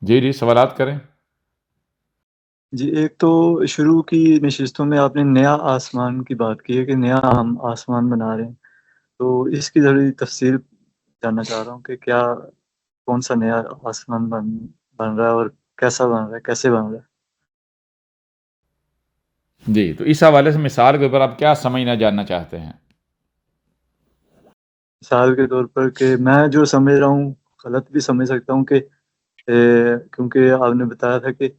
जी जी, सवालात करें। जी, एक तो शुरू की नशिस्तों में आपने नया आसमान की बात की है कि नया हम आसमान बना रहे हैं। तो इसकी ज़रूरी तफ़सील जानना चाह रहा हूँ कि क्या कौन-सा नया आसमान बन बन रहा है और कैसा बन रहा है, कैसे बन रहा है? जी, तो इस हवाले से मिसाल के ऊपर आप क्या समझना जानना चाहते हैं? मिसाल के तौर पर कि मैं जो समझ रहा हूँ, गलत भी समझ सकता हूँ कि क्योंकि आपने बताया था कि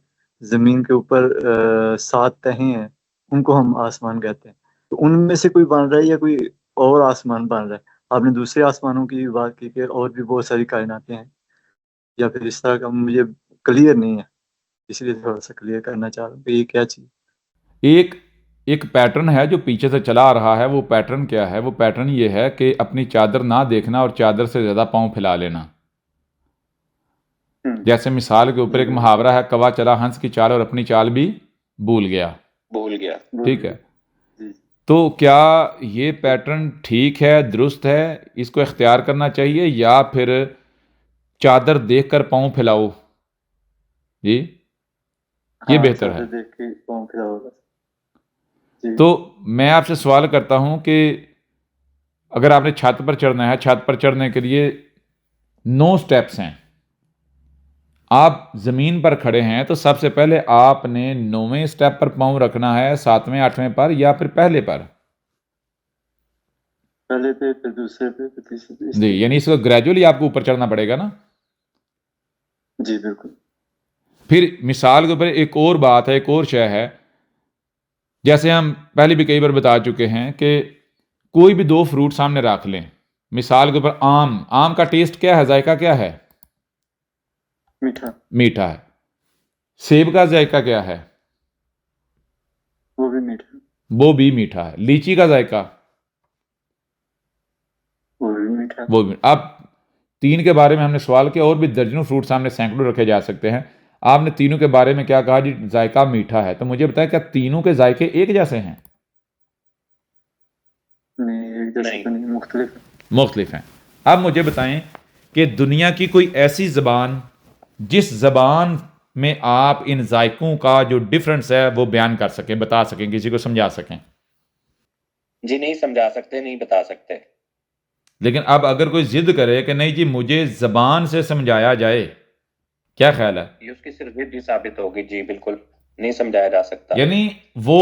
ज़मीन के ऊपर 7 तहें हैं, उनको हम आसमान कहते हैं। तो उनमें से कोई बन रहा है या कोई और आसमान बन रहा है? आपने दूसरे आसमानों की भी बात की कि और भी बहुत सारी कायनातें हैं या फिर इस तरह का मुझे क्लियर नहीं है, इसलिए थोड़ा-सा क्लियर करना चाह रहा हूँ कि ये क्या चीज़। एक एक पैटर्न है जो पीछे से चला आ रहा है, वो पैटर्न क्या है? वो पैटर्न ये है कि अपनी चादर ना देखना और चादर से ज़्यादा पाँव फैला लेना। हुँ, जैसे मिसाल के ऊपर जी एक बिल्कुल। मुहावरा है, कौवा चला हंस की चाल और अपनी चाल भी भूल गया। भूल ठीक गया। है? जी। तो क्या ये पैटर्न ठीक है, दुरुस्त है, इसको इख्तियार करना चाहिए या फिर चादर देखकर पाँव फैलाओ? जी, ये हाँ, बेहतर चादर है। देख के कौन खड़ा होगा। जी। तो मैं आपसे सवाल करता हूँ कि अगर आपने छत पर चढ़ना है, छत पर चढ़ने के लिए 9 स्टेप्स हैं। आप ज़मीन पर खड़े हैं, तो सबसे पहले आपने 9वें स्टेप पर पाँव रखना है, 7वें, 8वें पर या फिर पहले पर? पहले पे, फिर दूसरे पे, फिर तीसरे पे, इस जी, तरीके यानी से। इसको ग्रेजुअली आपको ऊपर चढ़ना पड़ेगा ना? जी, बिल्कुल। फिर मिसाल के ऊपर एक और बात है, एक और शय है, जैसे हम पहले भी कई बार बता चुके हैं कि कोई भी 2 फ्रूट सामने रख लें। मिसाल के ऊपर आम, आम का टेस्ट क्या है, जायका क्या है? मीठा, मीठा है। सेब का जायका क्या है? वो भी मीठा, वो भी मीठा है। लीची का जायका? वो भी मीठा। वो भी। अब 3 के बारे में हमने सवाल किया, और भी दर्जनों फ्रूट सामने सैकड़ों रखे जा सकते हैं। आपने तीनों के बारे में क्या कहा जी? जायका मीठा है। तो मुझे बताएं, क्या तीनों के जायके एक जैसे हैं? नहीं, एक जैसे तो नहीं, मुख्तलिफ है। मुख्तलिफ हैं। अब मुझे बताएं कि दुनिया की कोई ऐसी ज़बान जिस ज़बान में आप इन जायकों का जो डिफरेंस है वो बयान कर सकें, बता सकें, किसी को समझा सकें। जी नहीं समझा सकते, नहीं बता सकते। लेकिन अब अगर कोई जिद करे कि नहीं जी मुझे ज़बान से समझाया जाए, क्या ख्याल है? ये उसकी सिर्फ जिद ही साबित होगी। जी बिल्कुल, नहीं समझाया जा सकता। यानी वो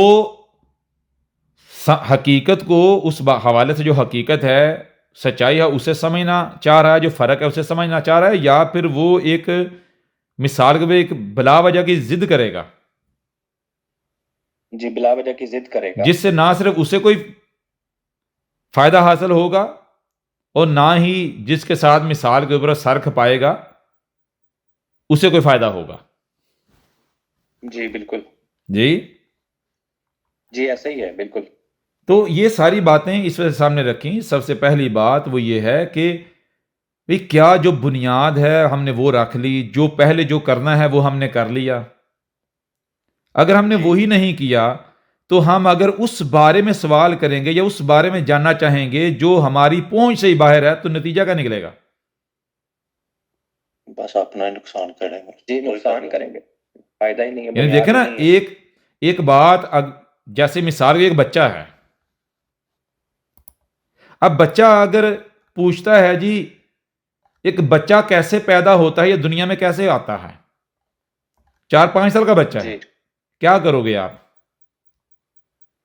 हकीकत को उस हवाले से, जो हकीकत है, सच्चाई है, उसे समझना चाह रहा है, जो फ़र्क है उसे समझना चाह रहा है, या फिर वो एक मिसाल के लिए एक बिला वजह की जिद करेगा जी बिला वजह की जिद करेगा। जिससे ना सिर्फ उसे कोई फायदा हासिल होगा और ना ही जिसके साथ मिसाल के ऊपर सर खपाएगा उसे कोई फायदा होगा। जी बिल्कुल। जी। जी ऐसा ही है बिल्कुल। तो ये सारी बातें इस वजह से सामने रखी। सबसे पहली बात वो ये है कि भाई क्या जो बुनियाद है हमने वो रख ली, जो पहले जो करना है वो हमने कर लिया। अगर हमने जी वो ही नहीं किया तो हम अगर उस बारे में सवाल करेंगे या उस बारे में जानना चाहेंगे जो हमारी पहुंच से ही बाहर है, तो नतीजा क्या निकलेगा? बस अपना ही नुकसान करेंगे। जी नुकसान करेंगे, फायदा ही नहीं है, यानी बुनियाद देखे ही ना, नहीं है। एक एक बात जैसे मिसाल एक बच्चा है। अब बच्चा अगर पूछता है जी, एक बच्चा कैसे पैदा होता है या दुनिया में कैसे आता है, 4-5 साल का बच्चा है, जी क्या करोगे आप?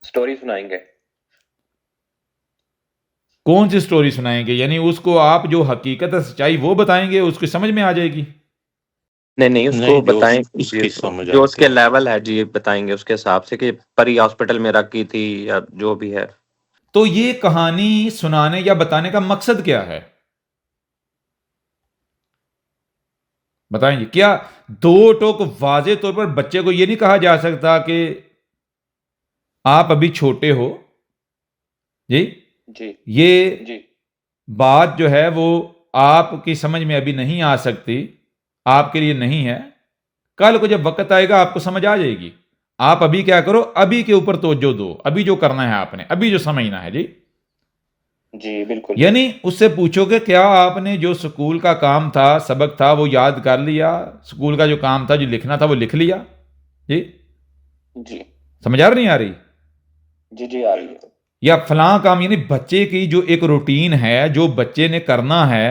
स्टोरी सुनाएंगे। कौन सी स्टोरी सुनाएंगे? यानी उसको आप जो हकीकत है, सच्चाई वो बताएंगे, उसकी समझ में आ जाएगी। नहीं नहीं उसको नहीं, जो बताएं जी, उसकी समझ जो आती उसके है। लेवल है जी बताएंगे उसके हिसाब से कि परी हॉस्पिटल में रखी थी या जो भी है। तो ये कहानी सुनाने या बताने का मकसद क्या है? बताएंगे क्या? दो टोक वाजे तौर पर बच्चे को यह नहीं कहा जा सकता कि आप अभी छोटे हो जी, जी ये जी बात जो है वो आपकी समझ में अभी नहीं आ सकती, आपके लिए नहीं है। कल को जब वक्त आएगा आपको समझ आ जाएगी। आप अभी क्या करो, अभी के ऊपर तवज्जो दो, अभी जो करना है आपने, अभी जो समझना है जी। जी बिल्कुल। यानी उससे पूछो कि क्या आपने जो स्कूल का काम था, सबक था, वो याद कर लिया? स्कूल का जो काम था, जो लिखना था, वो लिख लिया? जी जी समझ आ रही नहीं आ रही? जी जी आ रही है। या फलां काम, यानी बच्चे की जो एक रूटीन है, जो बच्चे ने करना है,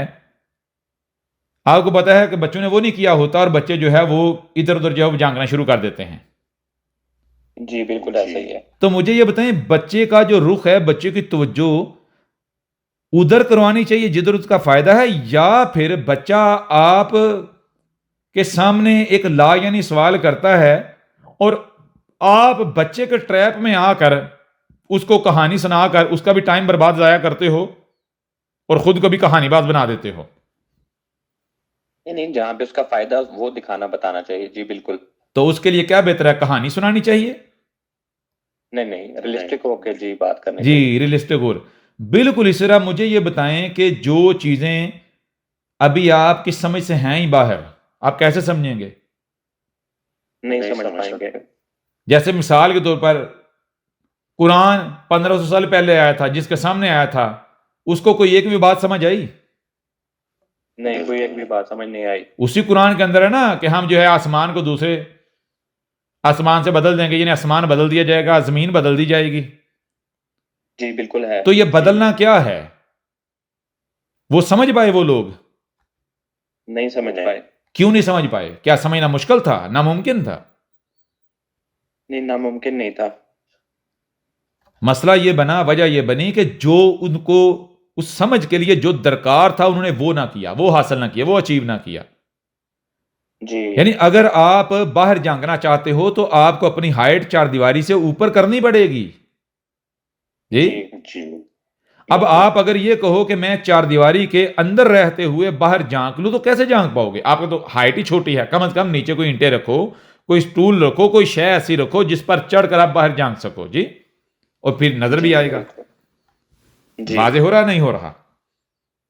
आपको पता है कि बच्चों ने वो नहीं किया होता और बच्चे जो है वो इधर उधर जो है वो झांकना शुरू कर देते हैं। जी बिल्कुल ऐसा ही है। तो मुझे ये बताएं, बच्चे का जो रुख है, बच्चे की तवज्जो उधर करवानी चाहिए जिधर उसका फायदा है, या फिर बच्चा आप के सामने एक ला यानी सवाल करता है और आप बच्चे के ट्रैप में आकर उसको कहानी सुनाकर उसका भी टाइम बर्बाद जाया करते हो और खुद को भी कहानीबाज बना देते हो? नहीं नहीं, जहाँ पे उसका फायदा वो दिखाना बताना चाहिए। जी बिल्कुल। तो उसके लिए क्या बेहतर है, कहानी सुनानी चाहिए? नहीं नहीं, रियलिस्टिक होके जी बात करनी जी चाहिए। रियलिस्टिक। और बिल्कुल इस तरह मुझे ये बताएं कि जो चीजें अभी आपकी समझ से हैं ही बाहर, आप कैसे समझेंगे? नहीं समझ पाएंगे। जैसे मिसाल के तौर पर कुरान 1500 साल पहले आया था, जिसके सामने आया था उसको कोई एक भी बात समझ आई? नहीं, कोई एक भी बात समझ नहीं आई। उसी कुरान के अंदर है ना कि हम जो है आसमान को दूसरे आसमान से बदल देंगे, यानी आसमान बदल दिया जाएगा, जमीन बदल दी जाएगी। जी बिल्कुल है। तो ये बदलना क्या है, वो समझ पाए वो लोग? नहीं समझ पाए। क्यों नहीं समझ पाए? क्या समझना मुश्किल था, नामुमकिन था? नहीं, नामुमकिन नहीं था। मसला ये बना, वजह ये बनी कि जो उनको उस समझ के लिए जो दरकार था उन्होंने वो ना किया, वो हासिल ना किया, वो अचीव ना किया। जी यानी अगर आप बाहर झांकना चाहते हो तो आपको अपनी हाइट चार दीवारी से ऊपर करनी पड़ेगी। जी जी अब आप अगर ये कहो कि मैं चार दीवारी के अंदर रहते हुए बाहर झांक लूं, तो कैसे झांक पाओगे? आपका तो हाइट ही छोटी है। कम से कम नीचे कोई ईंटें रखो, कोई स्टूल रखो, कोई शय ऐसी रखो जिस पर चढ़कर आप बाहर झांक सको। जी और फिर नजर भी आएगा। जी वाजे हो रहा नहीं हो रहा?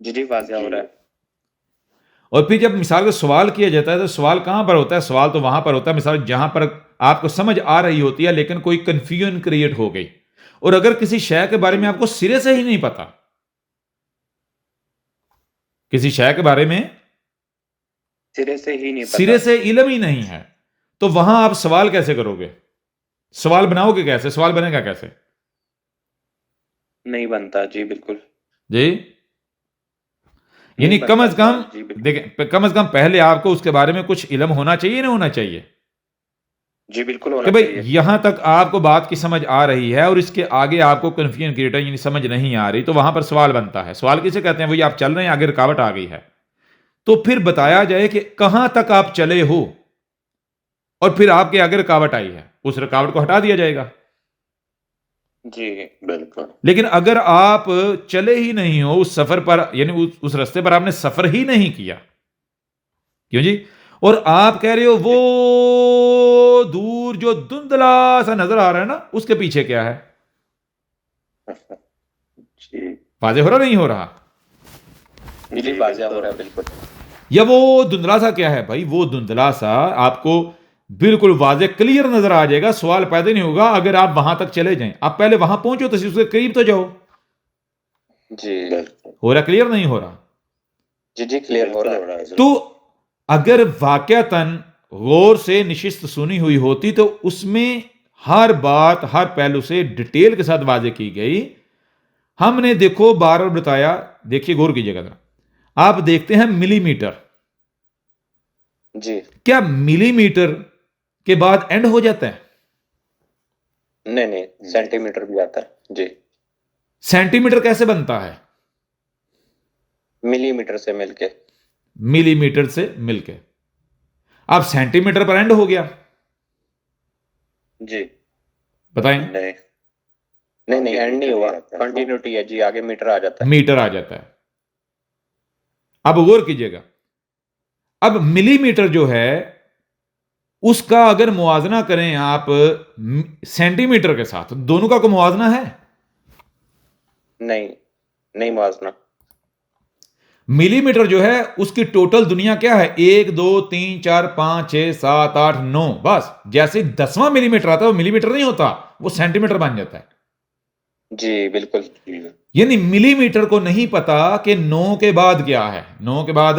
जी जी वाज़िह हो रहा है। और फिर जब मिसाल का सवाल किया जाता है तो सवाल कहां पर होता है? सवाल तो वहां पर होता है मिसाल जहां पर आपको समझ आ रही होती है लेकिन कोई कंफ्यूजन क्रिएट हो गई, और अगर किसी शय के बारे में आपको सिरे से ही नहीं पता, किसी शय के बारे में सिरे से ही नहीं पता। सिरे से इल्म ही नहीं है, तो वहां आप सवाल कैसे करोगे? सवाल बनाओगे कैसे? सवाल बनेगा कैसे? नहीं बनता। जी बिल्कुल। जी यानी नहीं कम बनता अज कम सवाल। जी बिल्कुल। देखें, कम अज कम पहले आपको उसके बारे में कुछ इल्म होना चाहिए, ना होना चाहिए? जी बिल्कुल कि होना भाई चाहिए। यहां तक आपको बात की समझ आ रही है और इसके आगे आपको कंफ्यूजन क्रिएट है, यानी समझ नहीं आ रही, तो वहां पर सवाल बनता है। सवाल किसे कहते हैं? भाई आप चल रहे हैं, आगे रुकावट आ गई है, तो फिर बताया जाए कि कहां तक आप चले हो और फिर आपके आगे रुकावट आई है, उस रुकावट को हटा दिया जाएगा। जी बिल्कुल। लेकिन अगर आप चले ही नहीं हो उस सफर पर, यानी उस रास्ते पर आपने सफर ही नहीं किया, क्यों जी, और आप कह रहे हो वो दूर जो धुंधला सा नजर आ रहा है ना, उसके पीछे क्या है? जी वाजे हो रहा नहीं हो रहा? जी वाज़िह हो रहा है बिल्कुल। या वो धुंधला सा क्या है? भाई वो धुंधला सा आपको बिल्कुल वाजे क्लियर नजर आ जाएगा, सवाल पैदा नहीं होगा अगर आप वहां तक चले जाएं। आप पहले वहां पहुंचो तो उसके करीब तो जाओ। जी बिल्कुल। हो रहा क्लियर नहीं हो रहा? जी जी क्लियर हो रहा है। तो अगर वाकयातन गौर से निशिस्त सुनी हुई होती तो उसमें हर बात हर पहलू से डिटेल के साथ वाजे की गई। हमने देखो बार बार बताया, देखिए गौर कीजिएगा जरा, आप देखते हैं मिलीमीटर, जी क्या मिलीमीटर के बाद एंड हो जाता है? नहीं नहीं, सेंटीमीटर भी आता है। जी सेंटीमीटर कैसे बनता है? मिलीमीटर से मिलके। मिलीमीटर से मिलके। अब सेंटीमीटर पर एंड हो गया, जी बताएं? नहीं नहीं नहीं, एंड नहीं हुआ, कंटिन्यूटी है जी, आगे मीटर आ जाता है। मीटर आ जाता है। अब गौर कीजिएगा, अब मिलीमीटर जो है उसका अगर मुआवजा करें आप सेंटीमीटर के साथ, दोनों का कोई मुआवजा है? नहीं नहीं मुआवजा। मिलीमीटर जो है उसकी टोटल दुनिया क्या है? 1 2 3 4 5 6 7 8 9, बस जैसे 10वां मिलीमीटर आता है वो मिलीमीटर नहीं होता, वो सेंटीमीटर बन जाता है। जी बिल्कुल। यानी मिलीमीटर को नहीं पता कि 9 के बाद क्या है, 9 के बाद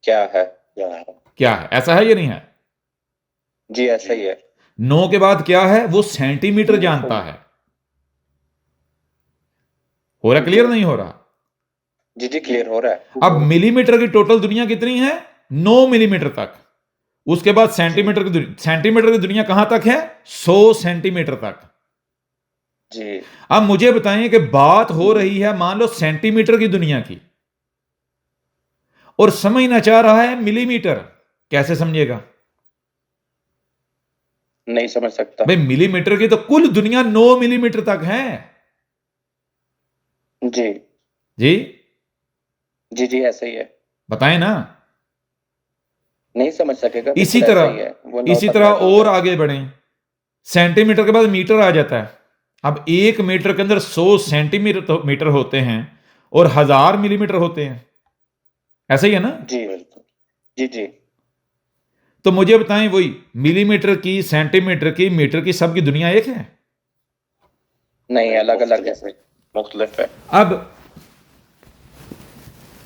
क्या है? क्या है, ऐसा है या नहीं है? जी ऐसा ही है। 9 के बाद क्या है वो सेंटीमीटर जानता है। हो रहा क्लियर नहीं हो रहा? जी जी क्लियर हो रहा है। अब मिलीमीटर की टोटल दुनिया कितनी है? 9 मिलीमीटर तक। उसके बाद सेंटीमीटर की दुनिया कहां तक है? 100 सेंटीमीटर तक। जी अब मुझे बताएं कि बात हो रही है मान लो सेंटीमीटर की दुनिया की, और समझना चाह रहा है मिलीमीटर, कैसे समझेगा नहीं समझ सकता। भाई? मिलीमीटर की तो कुल दुनिया 9 मिलीमीटर तक है जी जी। जी जी ऐसा ही है। बताएं ना। नहीं समझ सकेगा, इसी बिल्कुल ऐसा तरह ही है। वो 9 इसी पर तरह बैठा और होता है। आगे बढ़ें, सेंटीमीटर के बाद मीटर आ जाता है। अब 1 मीटर के अंदर 100 सेंटीमीटर मीटर होते हैं और 1000 मिलीमीटर होते हैं, ऐसा ही है ना? जी बिल्कुल। जी जी तो मुझे बताएं वही मिलीमीटर की, सेंटीमीटर की, मीटर की, सबकी दुनिया एक है? नहीं अलग अलग है, मुख्तलिफ है। अब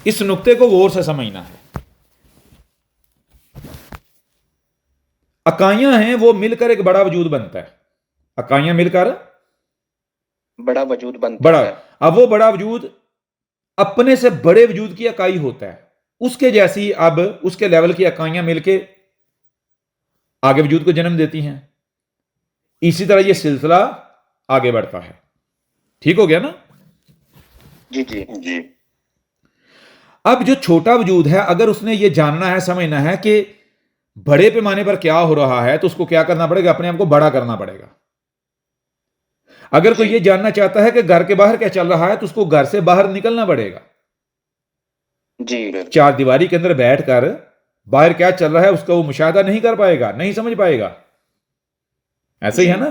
इस नुक्ते को गौर से समझना है। इकाइयां हैं वो मिलकर एक बड़ा वजूद बनता है। इकाइयां मिलकर बड़ा वजूद बनता बड़ा, है। अब वो बड़ा वजूद अपने से बड़े वजूद की इकाई होता है, उसके जैसी अब उसके लेवल की इकाइयां मिलके आगे वजूद को जन्म देती हैं। इसी तरह ये सिलसिला आगे बढ़ता है। ठीक हो गया ना? जी जी जी अब जो छोटा वजूद है, अगर उसने ये जानना है, समझना है कि बड़े पैमाने पर क्या हो रहा है, तो उसको क्या करना पड़ेगा? अपने आप को बड़ा करना पड़ेगा। अगर कोई ये जानना चाहता है कि घर के बाहर क्या चल रहा है, तो उसको घर से बाहर निकलना पड़ेगा। जी चार दीवारी के अंदर बैठकर बाहर क्या चल रहा है उसका वो मुशाहदा नहीं कर पाएगा, नहीं समझ पाएगा। ऐसे ही है ना?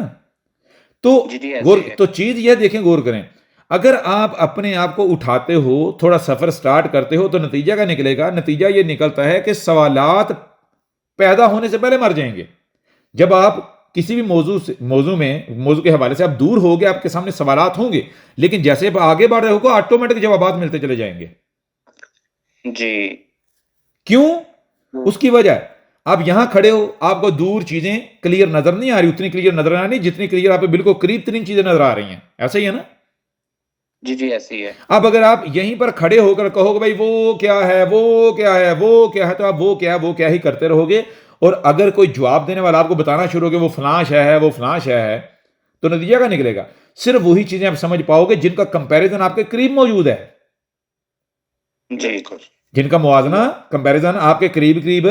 तो जी जी ऐसे गौर, ही है। तो चीज यह देखें, गौर करें, अगर आप अपने आप को उठाते हो, थोड़ा सफर स्टार्ट करते हो, तो नतीजा क्या निकलेगा? नतीजा यह निकलता है कि सवालात पैदा होने से पहले मर जाएंगे। जब आप किसी भी मौजू के हवाले से आप दूर होगे, आपके सामने सवालात होंगे, लेकिन जैसे आप आगे बढ़ रहे हो ऑटोमेटिक जवाबात मिलते चले जाएंगे। जी क्यों? उसकी वजह, आप यहां खड़े हो, आपको दूर चीजें क्लियर नजर नहीं आ रही, उतनी क्लियर नजर आ रही जितनी क्लियर आप बिल्कुल करीब तरीन चीजें नजर आ रही हैं। ऐसा ही है ना? जी जी ऐसे ही है। अब अगर आप यहीं पर खड़े होकर कहोगे भाई वो क्या है, वो क्या है, वो क्या है, तो आप वो क्या है, वो क्या ही करते रहोगे। और अगर कोई जवाब देने वाला आपको बताना शुरू हो गया वो फलां शय है, वो फलां शय है, तो नतीजा क्या निकलेगा? सिर्फ वही चीजें आप समझ पाओगे जिनका कंपैरिजन आपके करीब मौजूद है, जी जिनका मुआजना, कंपैरिजन आपके करीब करीब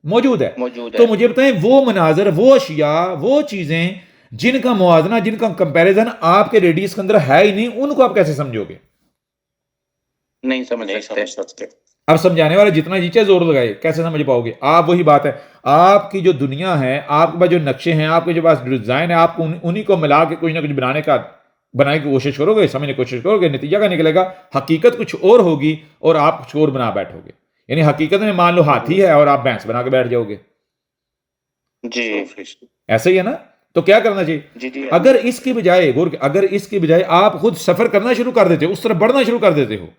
मौजूद है। मौजूद तो है। मुझे बताएं वो मनाजर, वो अशिया, वो चीजें जिनका मुआजना, जिनका कंपैरिजन आपके रेडियस के अंदर है ही नहीं, उनको आप कैसे समझोगे? नहीं समझ सकते। अब समझाने वाला जितना नीचे जोर लगाए कैसे समझ पाओगे आप? वही बात है, आपकी जो दुनिया है, आपके पास जो नक्शे हैं, आपके जो पास डिजाइन है, आप उन्हीं को मिला के कुछ ना कुछ बनाने की कोशिश करोगे, समझने की कोशिश करोगे, नतीजा क्या निकलेगा? हकीकत कुछ और होगी और आप कुछ और बना बैठोगे। यानी हकीकत में मान लो हाथी है और आप भैंस बना के बैठ जाओगे। जी ऐसे ही है ना? तो क्या करना चाहिए? जी जी अगर इसकी बजाय अगर इसकी बजाय आप खुद सफर करना शुरू कर देते हो, उस तरफ बढ़ना शुरू कर देते हो,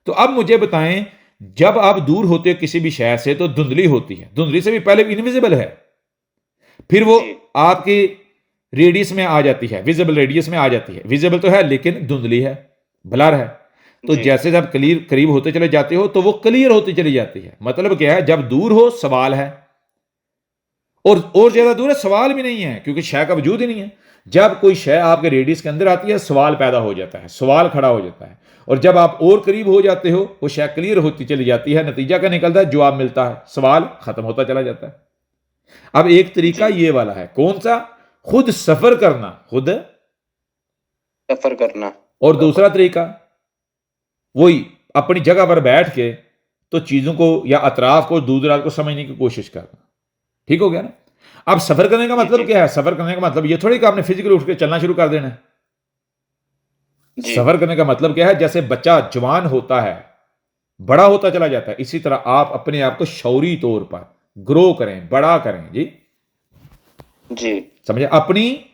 तो अब मुझे बताएं, जब आप दूर होते हो किसी भी शहर से तो धुंधली होती है, धुंधली से भी पहले इनविजिबल है, फिर वो जी। आपकी रेडियस में आ जाती है, विजिबल रेडियस में आ जाती है। विजिबल तो है लेकिन धुंधली है, ब्लर है। तो जी। जैसे जब करीब होते चले जाते हो तो वो क्लियर होती चली जाती है। मतलब क्या है? जब दूर हो सवाल है, और ज्यादा दूर है सवाल भी नहीं है, क्योंकि शय का वजूद ही नहीं है। जब कोई शय आपके रेडियस के अंदर आती है सवाल पैदा हो जाता है, सवाल खड़ा हो जाता है। और जब आप और करीब हो जाते हो वो शय क्लियर होती चली जाती है, नतीजा क्या निकलता है? जवाब मिलता है, सवाल खत्म होता चला जाता है। अब एक तरीका ये वाला है, कौन सा? खुद सफर करना, खुद सफर करना। और दूसरा तरीका वही अपनी जगह पर बैठ के तो चीजों को या अतराफ को, दूर दराज को समझने की कोशिश करना। ठीक हो गया ना? अब सफर करने का मतलब क्या है? सफर करने का मतलब ये थोड़ी कि आपने फिजिकली उठ के चलना शुरू कर देना है। सफर करने का मतलब क्या है? जैसे बच्चा जवान होता है, बड़ा होता चला जाता है, इसी तरह आप अपने आप को शौरी तौर पर ग्रो करें, बड़ा करें। जी जी समझे? अपनी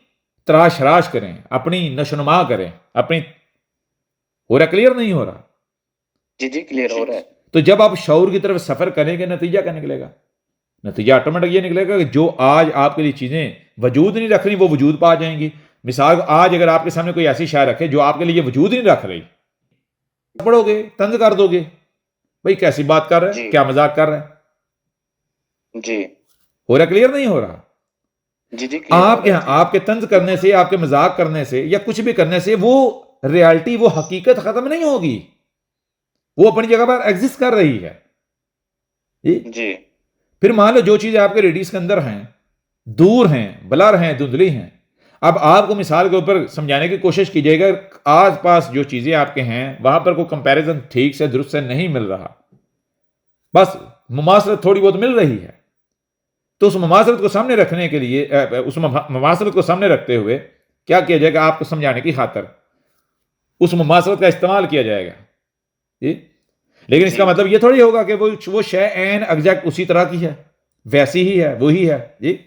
तराश राश करें, अपनी नशोनुमा करें, अपनी हो रहा, क्लियर नहीं हो रहा? जी जी क्लियर हो रहा है। तो जब आप शऊर की तरफ सफर करेंगे, नतीजा क्या निकलेगा? नतीजा ऑटोमेटिक ये निकलेगा कि जो आज आपके लिए चीजें वजूद नहीं रख रही वो वजूद पा जाएंगी। मिसाल, आज अगर आपके सामने कोई ऐसी शय रखे जो आपके लिए वजूद नहीं रख रही, पढ़ोगे, तंज कर दोगे, भाई कैसी बात कर रहा है, जी। क्या मजाक कर रहा है? जी हो रहा, क्लियर नहीं हो रहा? जी जी क्लियर हो आपके रहा है। आपके तंज करने से, आपके मजाक करने से या कुछ भी करने से वो रियलिटी, वो हकीकत खत्म नहीं होगी, वो अपनी जगह पर एग्जिस्ट कर रही है। जी फिर मान लो जो चीजें आपके रेडियस के अंदर हैं, दूर हैं, ब्लर हैं, धुंधली हैं, अब आपको मिसाल के ऊपर समझाने की कोशिश कीजिएगा, आस पास जो चीजें आपके हैं वहां पर कोई कंपैरिजन ठीक से दुरुस्त से नहीं मिल रहा, बस मुमासरत थोड़ी बहुत मिल रही है, तो उस मुमासरत को सामने रखने के लिए, उस मुमासरत को सामने रखते हुए क्या किया जाएगा? आपको समझाने की खातर उस मुमासरत का इस्तेमाल किया जाएगा। जी? लेकिन इसका मतलब ये थोड़ी होगा कि वो शय एन एग्जैक्ट उसी तरह की है, वैसी ही है, वही है। जी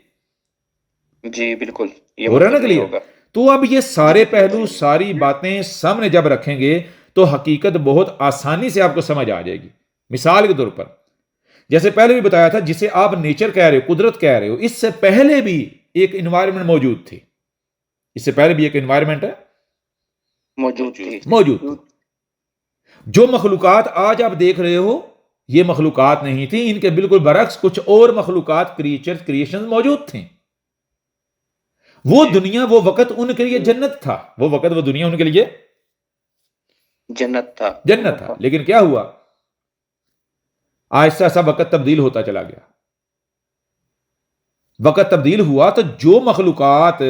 जी बिल्कुल, ये हो रहा है ना मतलब नहीं क्लियर? होगा। तो अब ये सारे पहलू, सारी बातें सामने जब रखेंगे तो हकीकत बहुत आसानी से आपको समझ आ जाएगी। मिसाल के तौर पर, जैसे पहले भी बताया था, जिसे आप नेचर कह रहे हो, कुदरत कह रहे हो, इससे पहले भी एक एनवायरनमेंट मौजूद थी। इससे पहले भी एक एनवायरनमेंट है मौजूद थी। जो मखलूकात आज आप देख रहे हो, ये मखलूकात नहीं थी, इनके बिल्कुल बरक्स कुछ और मखलूकात, क्रिएचर, क्रिएशन मौजूद थे। वो दुनिया, वो वक्त उनके लिए जन्नत था, वो वक्त, वो दुनिया उनके लिए जन्नत था। लेकिन क्या हुआ? आहिस्ता आहिस्ता वक्त तब्दील होता चला गया। वक्त तब्दील हुआ तो जो मखलूकात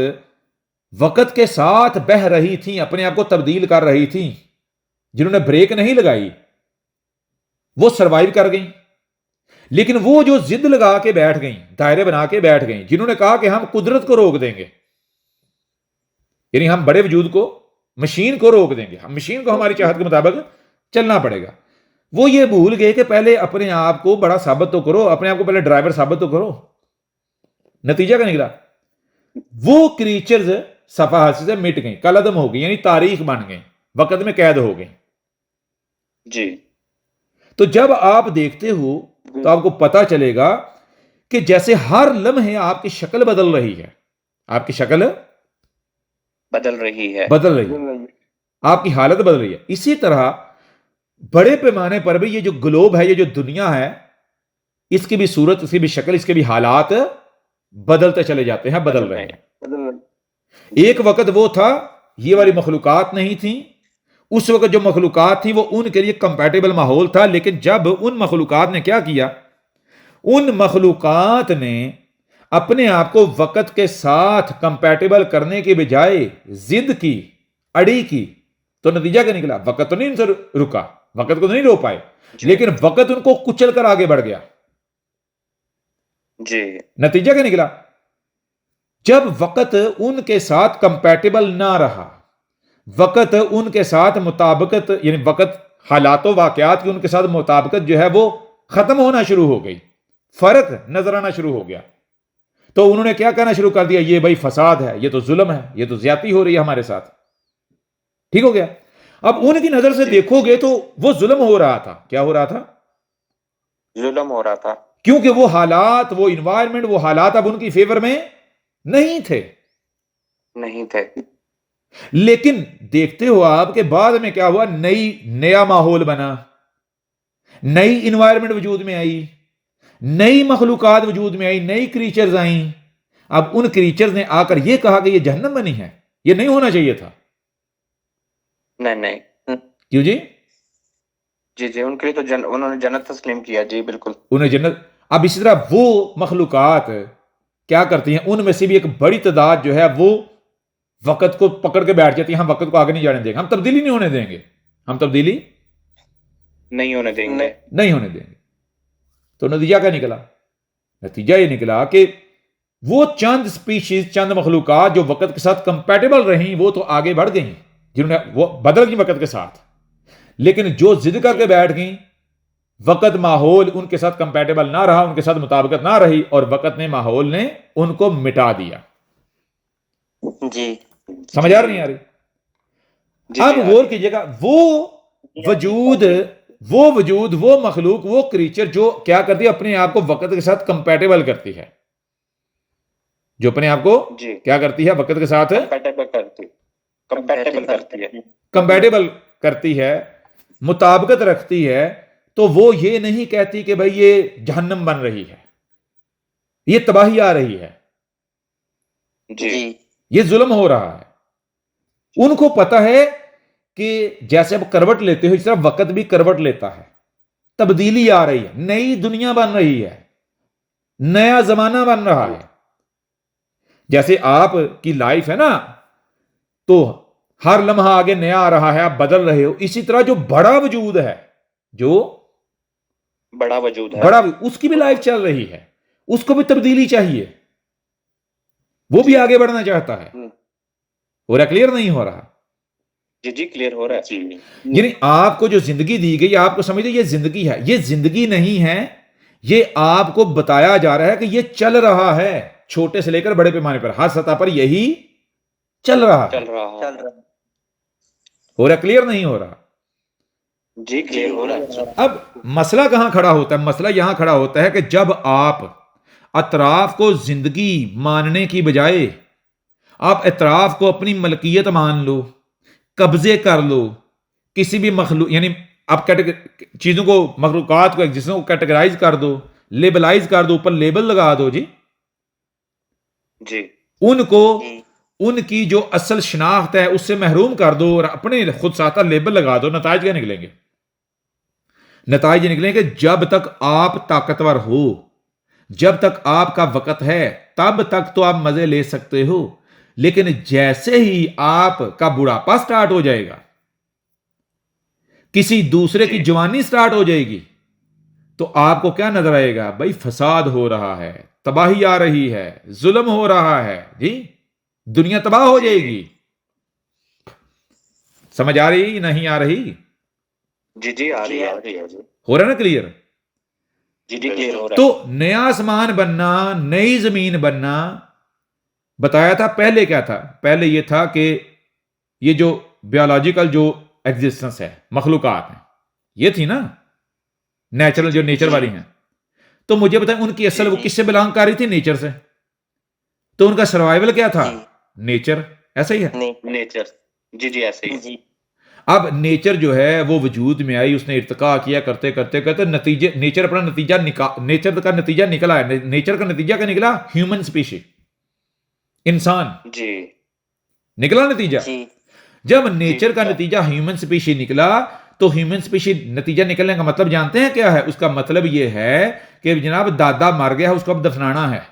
वक्त के साथ बह रही थी, अपने आप को तब्दील कर रही थी, जिन्होंने ब्रेक नहीं लगाई, वो सरवाइव कर गई। लेकिन वो जो जिद लगा के बैठ गई, दायरे बना के बैठ गई, जिन्होंने कहा कि हम कुदरत को रोक देंगे, यानी हम बड़े वजूद को, मशीन को रोक देंगे, हम मशीन को हमारी चाहत के मुताबिक चलना पड़ेगा, वो ये भूल गए कि पहले अपने आप को बड़ा साबित तो करो, अपने आप को पहले ड्राइवर साबित तो करो। नतीजा क्या निकला? वो क्रीचर्स सफा से मिट गई, कलअदम हो गई, यानी तारीख बन गई, वक्त में कैद हो गई। जी तो जब आप देखते हो तो आपको पता चलेगा कि जैसे हर लम्हे आपकी शक्ल बदल रही है, आपकी शक्ल बदल रही है, आपकी हालत बदल रही है, इसी तरह बड़े पैमाने पर भी ये जो ग्लोब है, ये जो दुनिया है, इसकी भी सूरत, इसकी भी शक्ल, इसके भी हालात बदलते चले जाते हैं, बदल रहे हैं। एक वक्त वो था, ये वाली मखलूकात नहीं थी, उस वक्त जो मखलूकात थी वो उनके लिए कंपैटिबल माहौल था। लेकिन जब उन मखलूकात ने क्या किया, उन मखलूकात ने अपने आप को वक्त के साथ कंपैटिबल करने के बजाय जिद की, अड़ी की, तो नतीजा क्या निकला? वक्त तो नहीं उनसे रुका, वक्त को नहीं रोक पाए, लेकिन वक्त उनको कुचल कर आगे बढ़ गया। जी नतीजा क्या निकला? जब वक्त उनके साथ कंपैटिबल ना रहा, वक्त उनके साथ मुताबिकत, यानी वक्त हालातों वाकयात की उनके साथ मुताबिकत जो है वो खत्म होना शुरू हो गई, फर्क नजर आना शुरू हो गया, तो उन्होंने क्या कहना शुरू कर दिया? ये भाई फसाद है, ये तो जुल्म है, ये तो ज्यादती हो रही है हमारे साथ। ठीक हो गया? अब उनकी नजर से देखोगे तो वो जुल्म हो रहा था। क्या हो रहा था? जुल्म हो रहा था, क्योंकि वो हालात, वो इन्वायरमेंट, वो हालात अब उनकी फेवर में नहीं थे। लेकिन देखते हो आप कि बाद में क्या हुआ? नया माहौल बना, नई इन्वायरमेंट वजूद में आई, नई मखलूकात वजूद में आई, नई क्रीचर्स आई। अब उन क्रीचर्स ने आकर यह कहा कि यह जहन्नम बनी है, यह नहीं होना चाहिए था। नहीं क्यों जी? जी उनके लिए तो उन्होंने जन्नत तस्लीम किया। जी बिल्कुल, उन्हें जन्नत। अब इसी तरह वो मखलूकात क्या करती हैं, उनमें से भी एक बड़ी तादाद जो है वो वक्त को पकड़ के बैठ जाती है, हम वक्त को आगे नहीं जाने देंगे, हम तब्दीली नहीं होने देंगे, हम तब्दीली नहीं होने देंगे। तो नतीजा क्या निकला? नतीजा ये निकला कि वो चंद स्पीशीज, चंद मखलूकात जो वक्त के साथ कंपैटिबल रही, वो तो आगे बढ़ गई, जिन्होंने वो बदल गई वक्त के साथ। लेकिन जो जिद करके बैठ गई, वक्त माहौल उनके साथ कंपैटिबल ना रहा, उनके साथ मुताबिकत ना रही, और वक्त ने, माहौल ने उनको मिटा दिया। जी समझ आ रही नहीं आ रही? जी अब जी, गौर कीजिएगा, वजूद वो मखलूक वो क्रीचर जो क्या करती है, अपने आप को वक्त के साथ कंपैटिबल करती है, जो अपने आप को जी क्या करती है, वक्त के साथ कंपैटिबल करती है। कंपैटिबल करती है, मुताबिकत रखती है। तो वो ये नहीं कहती कि भाई ये जहन्नम बन रही है, ये तबाही आ रही है, जी जी ये जुल्म हो रहा है। उनको पता है कि जैसे अब करवट लेते हो इस तरह वक्त भी करवट लेता है, तब्दीली आ रही है, नई दुनिया बन रही है, नया जमाना बन रहा है। जैसे आपकी लाइफ है ना, तो हर लम्हा आगे नया आ रहा है, आप बदल रहे हो। इसी तरह जो बड़ा वजूद है, जो बड़ा वजूद है, बड़ा, उसकी भी लाइफ चल रही है, उसको भी तब्दीली चाहिए, वो भी आगे बढ़ना चाहता है। हो रहा, क्लियर नहीं हो रहा? जी जी क्लियर हो रहा है। यानी आपको जो जिंदगी दी गई, आपको समझिए ये जिंदगी है, ये जिंदगी नहीं है, ये आपको बताया जा रहा है कि ये चल रहा है, छोटे से लेकर बड़े पैमाने पर हर सतह पर यही चल रहा है। चल रहा है। हो रहा, क्लियर नहीं हो रहा? जी क्लियर हो रहा है। अब मसला कहां खड़ा होता है? मसला यहां खड़ा होता है कि जब आप अतराफ को जिंदगी मानने की बजाय आप अतराफ को अपनी मलकियत मान लो, कब्जे कर लो, किसी भी मखलूक, यानी आप चीजों को, मखलूकात को, जिसम को कैटेगराइज कर दो, लेबलाइज कर दो, ऊपर लेबल लगा दो जी, जी उनको उनकी जो असल शनाख्त है उससे महरूम कर दो और अपने खुद साथ लेबल लगा दो। नताज क्या निकलेंगे? नताज ये निकलेंगे कि जब तक आप ताकतवर हो, जब तक आपका वक्त है, तब तक तो आप मजे ले सकते हो, लेकिन जैसे ही आपका बुढ़ापा स्टार्ट हो जाएगा, किसी दूसरे की जवानी स्टार्ट हो जाएगी, तो आपको क्या नजर आएगा? भाई फसाद हो रहा है, तबाही आ रही है, जुल्म हो रहा है जी, दुनिया तबाह हो जाएगी। समझ आ रही नहीं आ रही? जी जी आ रही है जी। हो रहा ना क्लियर? जी जी क्लियर हो रहा है। तो नया आसमान बनना, नई जमीन बनना, बताया था पहले क्या था? पहले ये था कि ये जो बायोलॉजिकल जो एग्जिस्टेंस है, मखलूकात है, ये थी ना नेचुरल, जो नेचर वाली हैं। तो मुझे बताएं, उनकी असल वो किससे बिलोंग कर रही थी? नेचर से। तो उनका सर्वाइवल क्या था? नेचर। ऐसा ही है नेचर। जी जी ऐसे ही। अब नेचर जो है वो वजूद में आई, उसने इर्तिका किया, करते करते करते नतीजे, नेचर अपना नतीजा नेचर का नतीजा निकला है। नेचर का नतीजा क्या निकला? ह्यूमन स्पीशी, इंसान जी निकला नतीजा। जब नेचर का नतीजा ह्यूमन स्पीशी निकला, तो ह्यूमन स्पीशी नतीजा निकलने का मतलब जानते हैं क्या है? उसका मतलब यह है कि जनाब दादा मर गया है, उसको अब दफनाना है,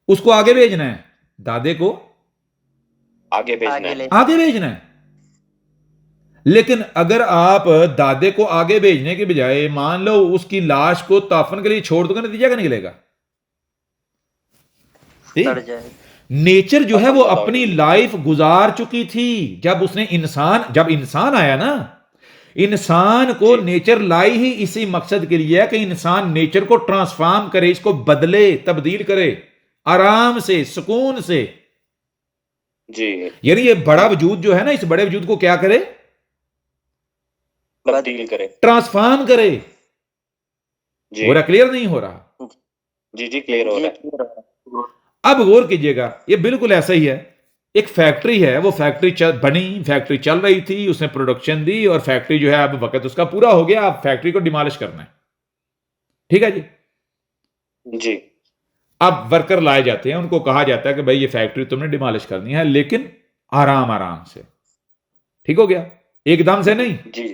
उसको आगे भेजना है, दादे को आगे भेजना है, आगे भेजना है। लेकिन अगर आप दादे को आगे भेजने के बजाय मान लो उसकी लाश को ताफन के लिए छोड़ दोगे, नतीजा क्या निकलेगा? नेचर जो है वो अपनी लाइफ गुजार चुकी थी। जब इंसान आया ना, इंसान को नेचर लाई ही इसी मकसद के लिए है कि इंसान नेचर को ट्रांसफॉर्म करे, इसको बदले, तब्दील करे, आराम से, सुकून से जी। यानी ये बड़ा वजूद जो है ना, इस बड़े वजूद को क्या करे? तब्दील करे, ट्रांसफॉर्म करे। हो रहा, क्लियर नहीं हो रहा? जी जी क्लियर हो रहा है। अब गौर कीजिएगा, ये बिल्कुल ऐसा ही है। एक फैक्ट्री है, वो फैक्ट्री बनी, फैक्ट्री चल रही थी, उसने प्रोडक्शन दी और फैक्ट्री जो है अब वक्त उसका पूरा हो गया, अब फैक्ट्री को डिमोलिश करना है। ठीक है जी। जी अब वर्कर लाए जाते हैं, उनको कहा जाता है कि भाई ये फैक्ट्री तुमने डिमोलिश करनी है, लेकिन आराम आराम से। ठीक हो गया? एकदम से नहीं, जी।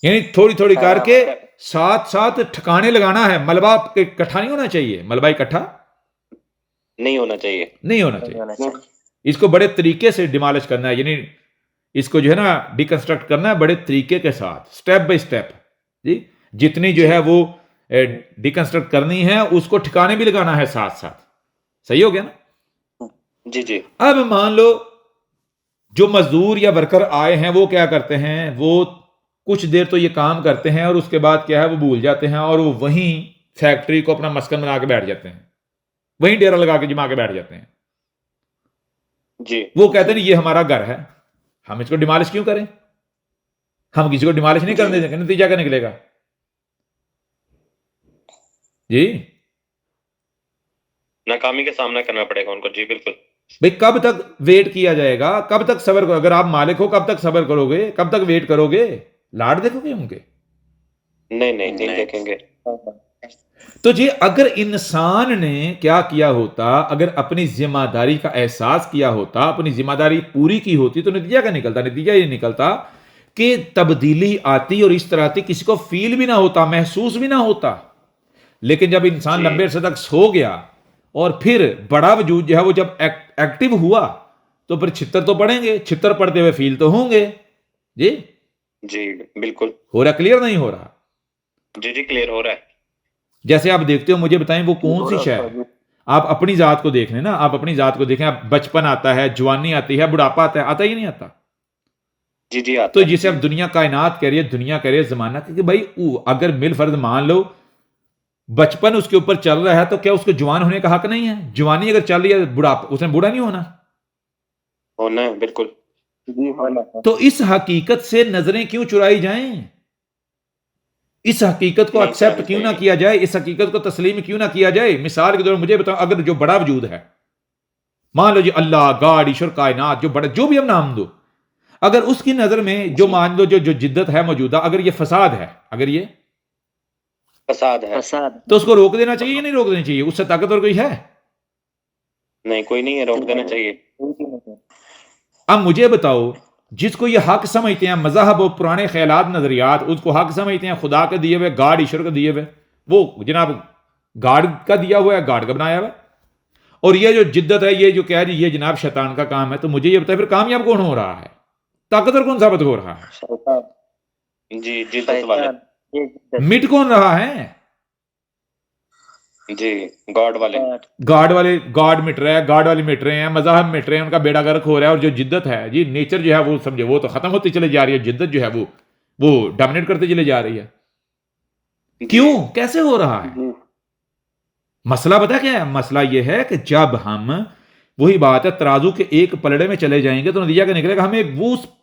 यानी थोड़ी थोड़ी करके साथ साथ ठिकाने लगाना है। मलबा इकट्ठा नहीं होना चाहिए, मलबा इकट्ठा नहीं होना चाहिए, नहीं होना चाहिए। इसको बड़े तरीके से डिमोलिश करना है, यानी इसको जो है ना डिकंस्ट्रक्ट करना है बड़े तरीके के साथ, स्टेप बाय स्टेप जी। जितनी जो है वो डिकंस्ट्रक्ट करनी है, उसको ठिकाने भी लगाना है साथ साथ। सही हो गया ना? जी जी। अब मान लो जो मजदूर या वर्कर आए हैं, वो क्या करते हैं? वो कुछ देर तो ये काम करते हैं और उसके बाद क्या है, वो भूल जाते हैं और वो वहीं फैक्ट्री को अपना मस्कन बना के बैठ जाते हैं, वहीं डेरा लगा के जमा के बैठ जाते हैं। जी वो कहते नहीं ये हमारा घर है, हम इसको डिमॉलिश क्यों करें, हम किसी को डिमॉलिश नहीं करने देंगे, नतीजा क्या निकलेगा जी। नाकामी का सामना करना पड़ेगा उनको। जी बिल्कुल। भाई कब तक वेट किया जाएगा, कब तक सब्र करो, अगर आप मालिक हो कब तक सब्र करोगे, कब तक वेट करोगे, लाड देखोगे उनके? नहीं नहीं नहीं देखेंगे। तो जी अगर इंसान ने क्या किया होता, अगर अपनी जिम्मेदारी का एहसास किया होता, अपनी जिम्मेदारी पूरी की होती, तो नतीजा क्या निकलता? नतीजा ये निकलता कि तब्दीली आती और इस तरह आती, किसी को फील भी ना होता, महसूस भी ना होता। लेकिन जब इंसान जी। लंबे अरसे तक सो गया और फिर बड़ा वजूद जो है वो जब एक्टिव हुआ, तो फिर छितर तो पड़ेंगे, छितर पड़ते हुए फील तो होंगे जी। जी बिल्कुल। हो रहा क्लियर नहीं हो रहा? जी जी क्लियर हो रहा है। जैसे आप देखते हो, मुझे बताएं वो कौन सी शय है? आप अपनी जात को देख लें ना, आप अपनी जात को देखें, आप बचपन आता है, जवानी आती है, बुढ़ापा आता है, आता ही नहीं आता? जी जी आता तो है। जिसे अब दुनिया कायनात कह रही है, दुनिया कह रही है, जमाना, क्योंकि भाई अगर मिल फर्ज मान लो बचपन उसके ऊपर चल रहा है, तो क्या उसको जवान होने का हक नहीं है? जवानी अगर चल रही है, बुढ़ापा, उसने बूढ़ा नहीं होना? होना है बिल्कुल। जी होना है। तो इस हकीकत से नजरें क्यों चुराई जाएं? इस हकीकत को नहीं एक्सेप्ट चुरानी क्यों ना चाहिए। किया जाए? इस हकीकत को तस्लीम क्यों ना किया जाए? मिसाल के तौर पर मुझे बताओ, अगर जो बड़ा वजूद है, मान लो जी अल्लाह, गॉड, ईश्वर, कायनात, जो बड़ा, जो भी हम नाम दो, अगर उसकी नजर में जो जी। मान लो जो जिद्दत है मौजूदा, अगर ये फसाद है, अगर ये, फसाद है। फसाद तो उसको रोक देना चाहिए या नहीं रोक देना चाहिए? उससे ताकतवर कोई है? नहीं कोई नहीं है, रोक देना चाहिए। अब मुझे बताओ, जिसको ये हक समझते हैं, मज़हब और पुराने ख्यालात, नजरियात, उसको हक समझते हैं, खुदा के दिए हुए, गॉड, ईश्वर के दिए हुए, वो जनाब गॉड का दिया हुआ है, गॉड का बनाया हुआ है। और ये जो जिद्दत है, ये जो कह रही, ये जनाब शैतान का काम है। तो मुझे ये बताए फिर कामयाब कौन हो रहा है, ताकतवर कौन साबित हो रहा है? जी जिद्दत वाले। मिट कौन रहा है? जी गॉड वाले। गॉड मिट रहा है, गॉड वाले मिट रहे हैं, मज़हब मिट रहे हैं, उनका बेड़ा गर्क हो रहा है। और जो जिद्दत है जी, नेचर जो है वो समझे, वो तो खत्म होती चली जा रही है। जिद्दत जो है वो डोमिनेट करती चली जा रही है। क्यों, कैसे हो रहा है? मसला पता क्या है? मसला यह है कि जब हम, वही बात है, तराजू के एक पलड़े में चले जाएंगे तो नतीजा क्या निकलेगा? हमें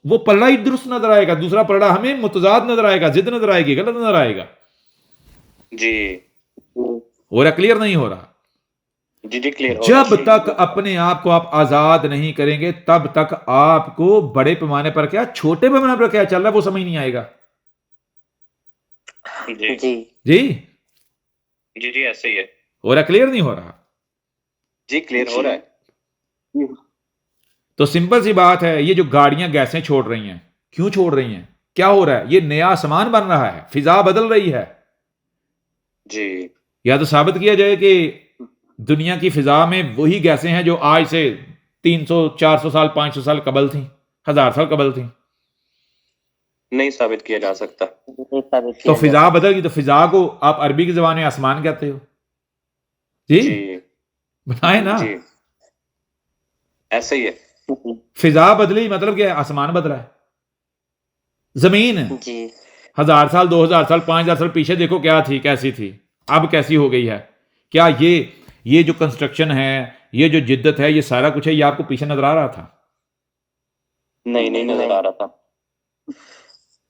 वो पलड़ा ही दुरुस्त नजर आएगा, दूसरा पलड़ा हमें मुतजाद नजर आएगा, जिद नजर आएगी, गलत नजर आएगा जी। हो रहा क्लियर नहीं हो रहा? जी जी क्लियर हो जब रहा है। तक अपने आप को आप आजाद नहीं करेंगे, तब तक आपको बड़े पैमाने पर क्या, छोटे पैमाने पर क्या चल रहा है, वो समझ नहीं आएगा जी जी। जी जी ऐसे ही है। हो रहा क्लियर नहीं हो रहा? जी क्लियर हो रहा है। तो सिंपल सी बात है, ये जो गाड़ियां गैसें छोड़ रही हैं, क्यों छोड़ रही हैं? क्या हो रहा है? ये नया आसमान बन रहा है, फिजा बदल रही है। जी या तो साबित किया जाए कि दुनिया की फिजा में वही गैसें हैं जो आज से 300 400 साल 500 साल कबल थी, 1000 साल कबल थी। नहीं साबित किया जा सकता। तो फिजा बदल गई, तो फिजा को आप अरबी की जबान में आसमान कहते हो जी, जी बताए ना? जी ऐसे ही है। फिजा बदली मतलब क्या है? आसमान बदला है। जमीन जी 1000 साल 2000 साल 5000 साल पीछे देखो क्या थी, कैसी थी, अब कैसी हो गई है। क्या ये जो कंस्ट्रक्शन है, ये जो जिद्दत है, ये सारा कुछ है, ये आपको पीछे नजर आ रहा था? नहीं नहीं नजर आ रहा था।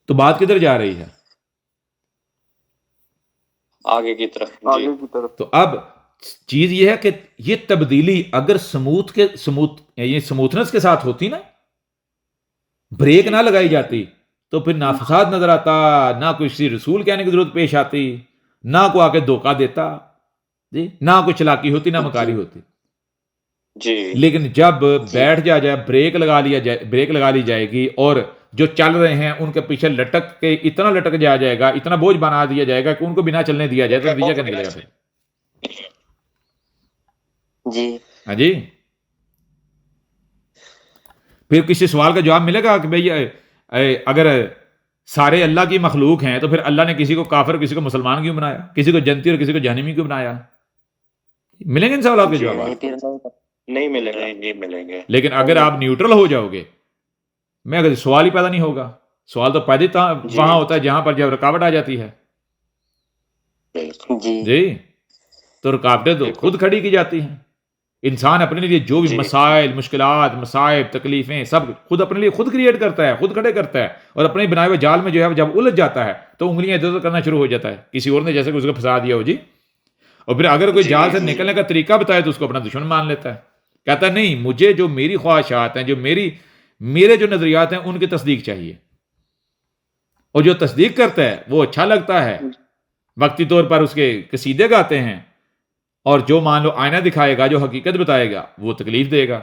तो बात किधर जा रही है? आगे की तरफ। जी तो अब चीज ये है कि ये तब्दीली अगर ये स्मूथनेस के साथ होती ना, ब्रेक ना लगाई जाती, तो फिर ना फसाद नजर आता, ना कोई किसी रसूल कहने की जरूरत पेश आती, ना कोई आके धोखा देता जी, ना कोई चलाकी होती, ना मकारी होती। जी लेकिन जब बैठ जाए, ब्रेक लगा ली जाएगी, और जो चल रहे हैं उनके पीछे इतना लटक जाएगा, इतना बोझ बना दिया जाएगा कि उनको बिना चलने दिया जाए, तो नतीजा क्या निकलेगा फिर? जी हाँ जी। फिर किसी सवाल का जवाब मिलेगा कि भाई अगर सारे अल्लाह की मखलूक हैं, तो फिर अल्लाह ने किसी को काफिर, किसी को मुसलमान क्यों बनाया, किसी को जन्नती और किसी को जहन्नमी क्यों बनाया? मिलेंगे इन सवालों के जवाब? नहीं मिलेंगे। नहीं मिलेंगे। लेकिन अगर आप न्यूट्रल हो जाओगे, मैं अगर सवाल ही पैदा नहीं होगा। सवाल तो पैदा वहां होता है जहां पर जब रुकावट आ जाती है जी जी। तो रुकावटें तो खुद खड़ी की जाती हैं। इंसान अपने लिए जो भी जी। मसाइल, मुश्किलात, मसाइब, तकलीफें सब खुद अपने लिए खुद क्रिएट करता है, खुद खड़े करता है, और अपने बनाए हुए जाल में जो है जब उलझ जाता है तो उंगलियां इधर उधर करना शुरू हो जाता है, किसी और ने जैसे कि उसको फंसा दिया हो जी। और फिर अगर कोई जी, जाल से जी। निकलने का तरीका बताए तो उसको अपना दुश्मन मान लेता है, कहता है नहीं, मुझे जो मेरी ख्वाहिशात हैं, जो मेरे जो नजरियात हैं, उनकी तस्दीक चाहिए। और जो तस्दीक करता है वो अच्छा लगता है, वक्ती तौर पर उसके कसीदे गाते हैं, और जो मान लो आईना दिखाएगा, जो हकीकत बताएगा, वो तकलीफ देगा।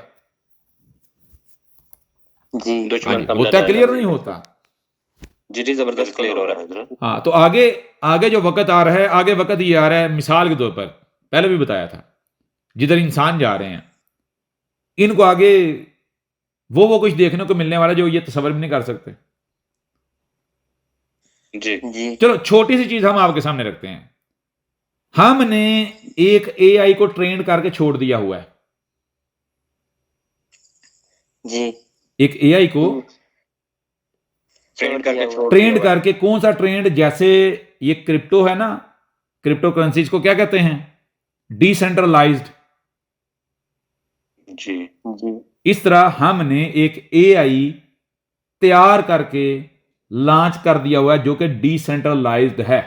जी हाँ दुश्मन जी, समझा होता जाएगा। क्लियर नहीं होता। जी जी, जबरदस्त क्लियर हो रहा है हजरत। हाँ, तो आगे जो वक्त आ रहा है, आगे वक्त ये आ रहा है, मिसाल के तौर पर पहले भी बताया था, जिधर इंसान जा रहे हैं, इनको आगे वो कुछ देखने को मिलने वाला जो ये तसव्वुर भी नहीं कर सकते। जी जी चलो छोटी सी चीज हम आपके सामने रखते हैं। हमने एक एआई को ट्रेन करके छोड़ दिया हुआ है। जी एक एआई को ट्रेंड करके छोड़ ट्रेंड दिया हुआ है। करके, कौन सा ट्रेंड, जैसे ये क्रिप्टो है ना, क्रिप्टो करेंसीज को क्या कहते हैं, डिसेंट्रलाइज्ड। जी जी इस तरह हमने एक एआई तैयार करके लॉन्च कर दिया हुआ है जो कि डिसेंट्रलाइज्ड है।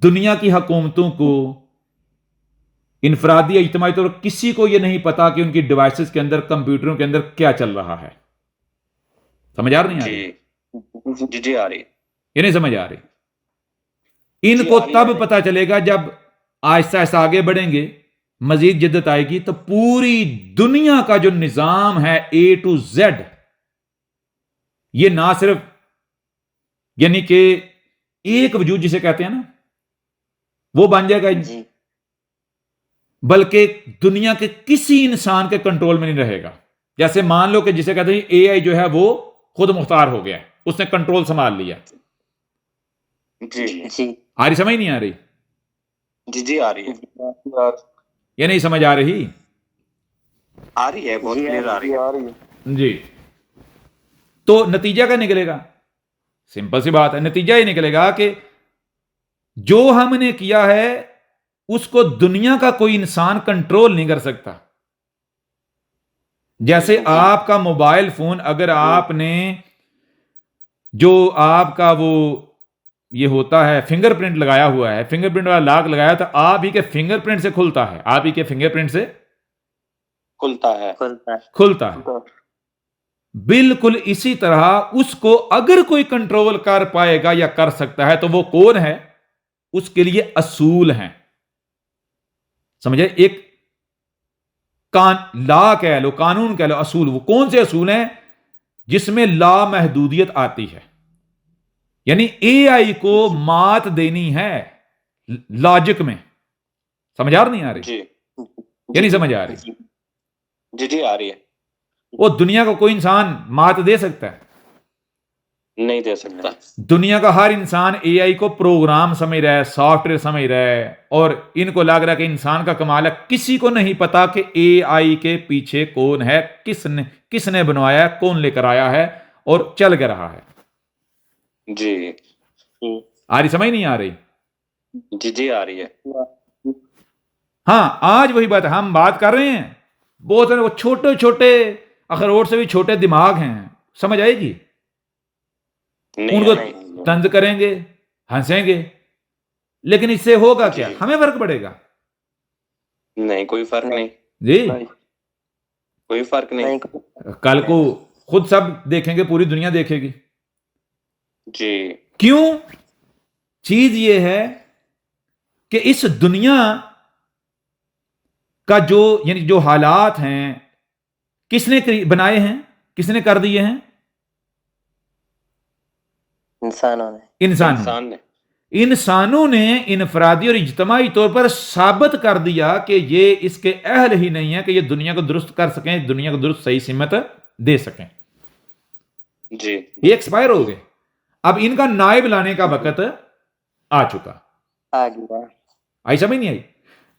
दुनिया की हुकूमतों को, इनफरादी या इज्तिमाई तौर पर किसी को यह नहीं पता कि उनकी डिवाइसेस के अंदर, कंप्यूटरों के अंदर क्या चल रहा है। समझ आ रही नहीं आ रही? जी जी जी, आ रही है। ये नहीं समझ आ रही। इनको आ रही तब है। पता चलेगा जब आहिस्ता आहिस्ता आगे बढ़ेंगे, मजीद जिद्दत आएगी, तो पूरी दुनिया का जो निजाम है A to Z, ये ना सिर्फ यानी कि एक वजूद जिसे कहते हैं ना, वो बन जाएगा, जी बल्कि दुनिया के किसी इंसान के कंट्रोल में नहीं रहेगा। जैसे मान लो कि जिसे कहते हैं एआई जो है वो खुद मुख्तार हो गया, उसने कंट्रोल संभाल लिया। जी जी आ रही, समझ नहीं आ रही? जी जी, आ रही है। ये नहीं समझ आ रही? आ रही है, बहुत क्लियर आ रही है। जी। तो नतीजा क्या निकलेगा? सिंपल सी बात है, नतीजा ये निकलेगा कि जो हमने किया है उसको दुनिया का कोई इंसान कंट्रोल नहीं कर सकता। जैसे आपका मोबाइल फोन, अगर आपने जो आपका वो ये होता है फिंगरप्रिंट लगाया हुआ है, फिंगरप्रिंट वाला लॉक लगाया, तो आप ही के फिंगरप्रिंट से खुलता है, आप ही के फिंगरप्रिंट से खुलता है। खुलता है। बिल्कुल इसी तरह उसको अगर कोई कंट्रोल कर पाएगा या कर सकता है तो वो कौन है? उसके लिए असूल हैं। समझे? एक ला कह लो, कानून कह लो, असूल। वो कौन से असूल हैं? जिसमें ला महदूदियत आती है, यानी एआई को मात देनी है लॉजिक में। समझ आ नहीं आ रही? जी या नहीं समझ आ रही? जी जी, आ रही है। वो दुनिया का कोई इंसान मात दे सकता है? नहीं दे सकता। दुनिया का हर इंसान एआई को प्रोग्राम समझ रहा है, सॉफ्टवेयर समझ रहा है, और इनको लग रहा है कि इंसान का कमाल है। किसी को नहीं पता कि एआई के पीछे कौन है, किसने बनवाया है, कौन लेकर आया है और चल के रहा है। जी आ रही, समझ नहीं आ रही? जी जी, आ रही है। हाँ, आज वही बात है, हम बात कर रहे हैं, बहुत सारे वो छोटे छोटे अखरोट से भी छोटे दिमाग हैं, समझ आएगी? नहीं उनको नहीं, तंज करेंगे, हंसेंगे, लेकिन इससे होगा क्या? जी। हमें फर्क पड़ेगा? नहीं, कोई फर्क नहीं। जी, कोई फर्क नहीं। कल को खुद सब देखेंगे, पूरी दुनिया देखेगी। जी क्यों? चीज ये है कि इस दुनिया का जो यानी जो हालात हैं, किसने बनाए हैं, किसने कर दिए हैं? इंसानों ने। इंसानों ने इनफरादी और इज्तिमाई तौर पर साबित कर दिया कि ये इसके अहल ही नहीं है कि ये दुनिया को दुरुस्त कर सकें, दुनिया को दुरुस्त सही सिमत दे सकें। जी ये एक्सपायर हो गए। अब इनका नायब लाने का वक्त आ चुका। आई समझ नहीं आई?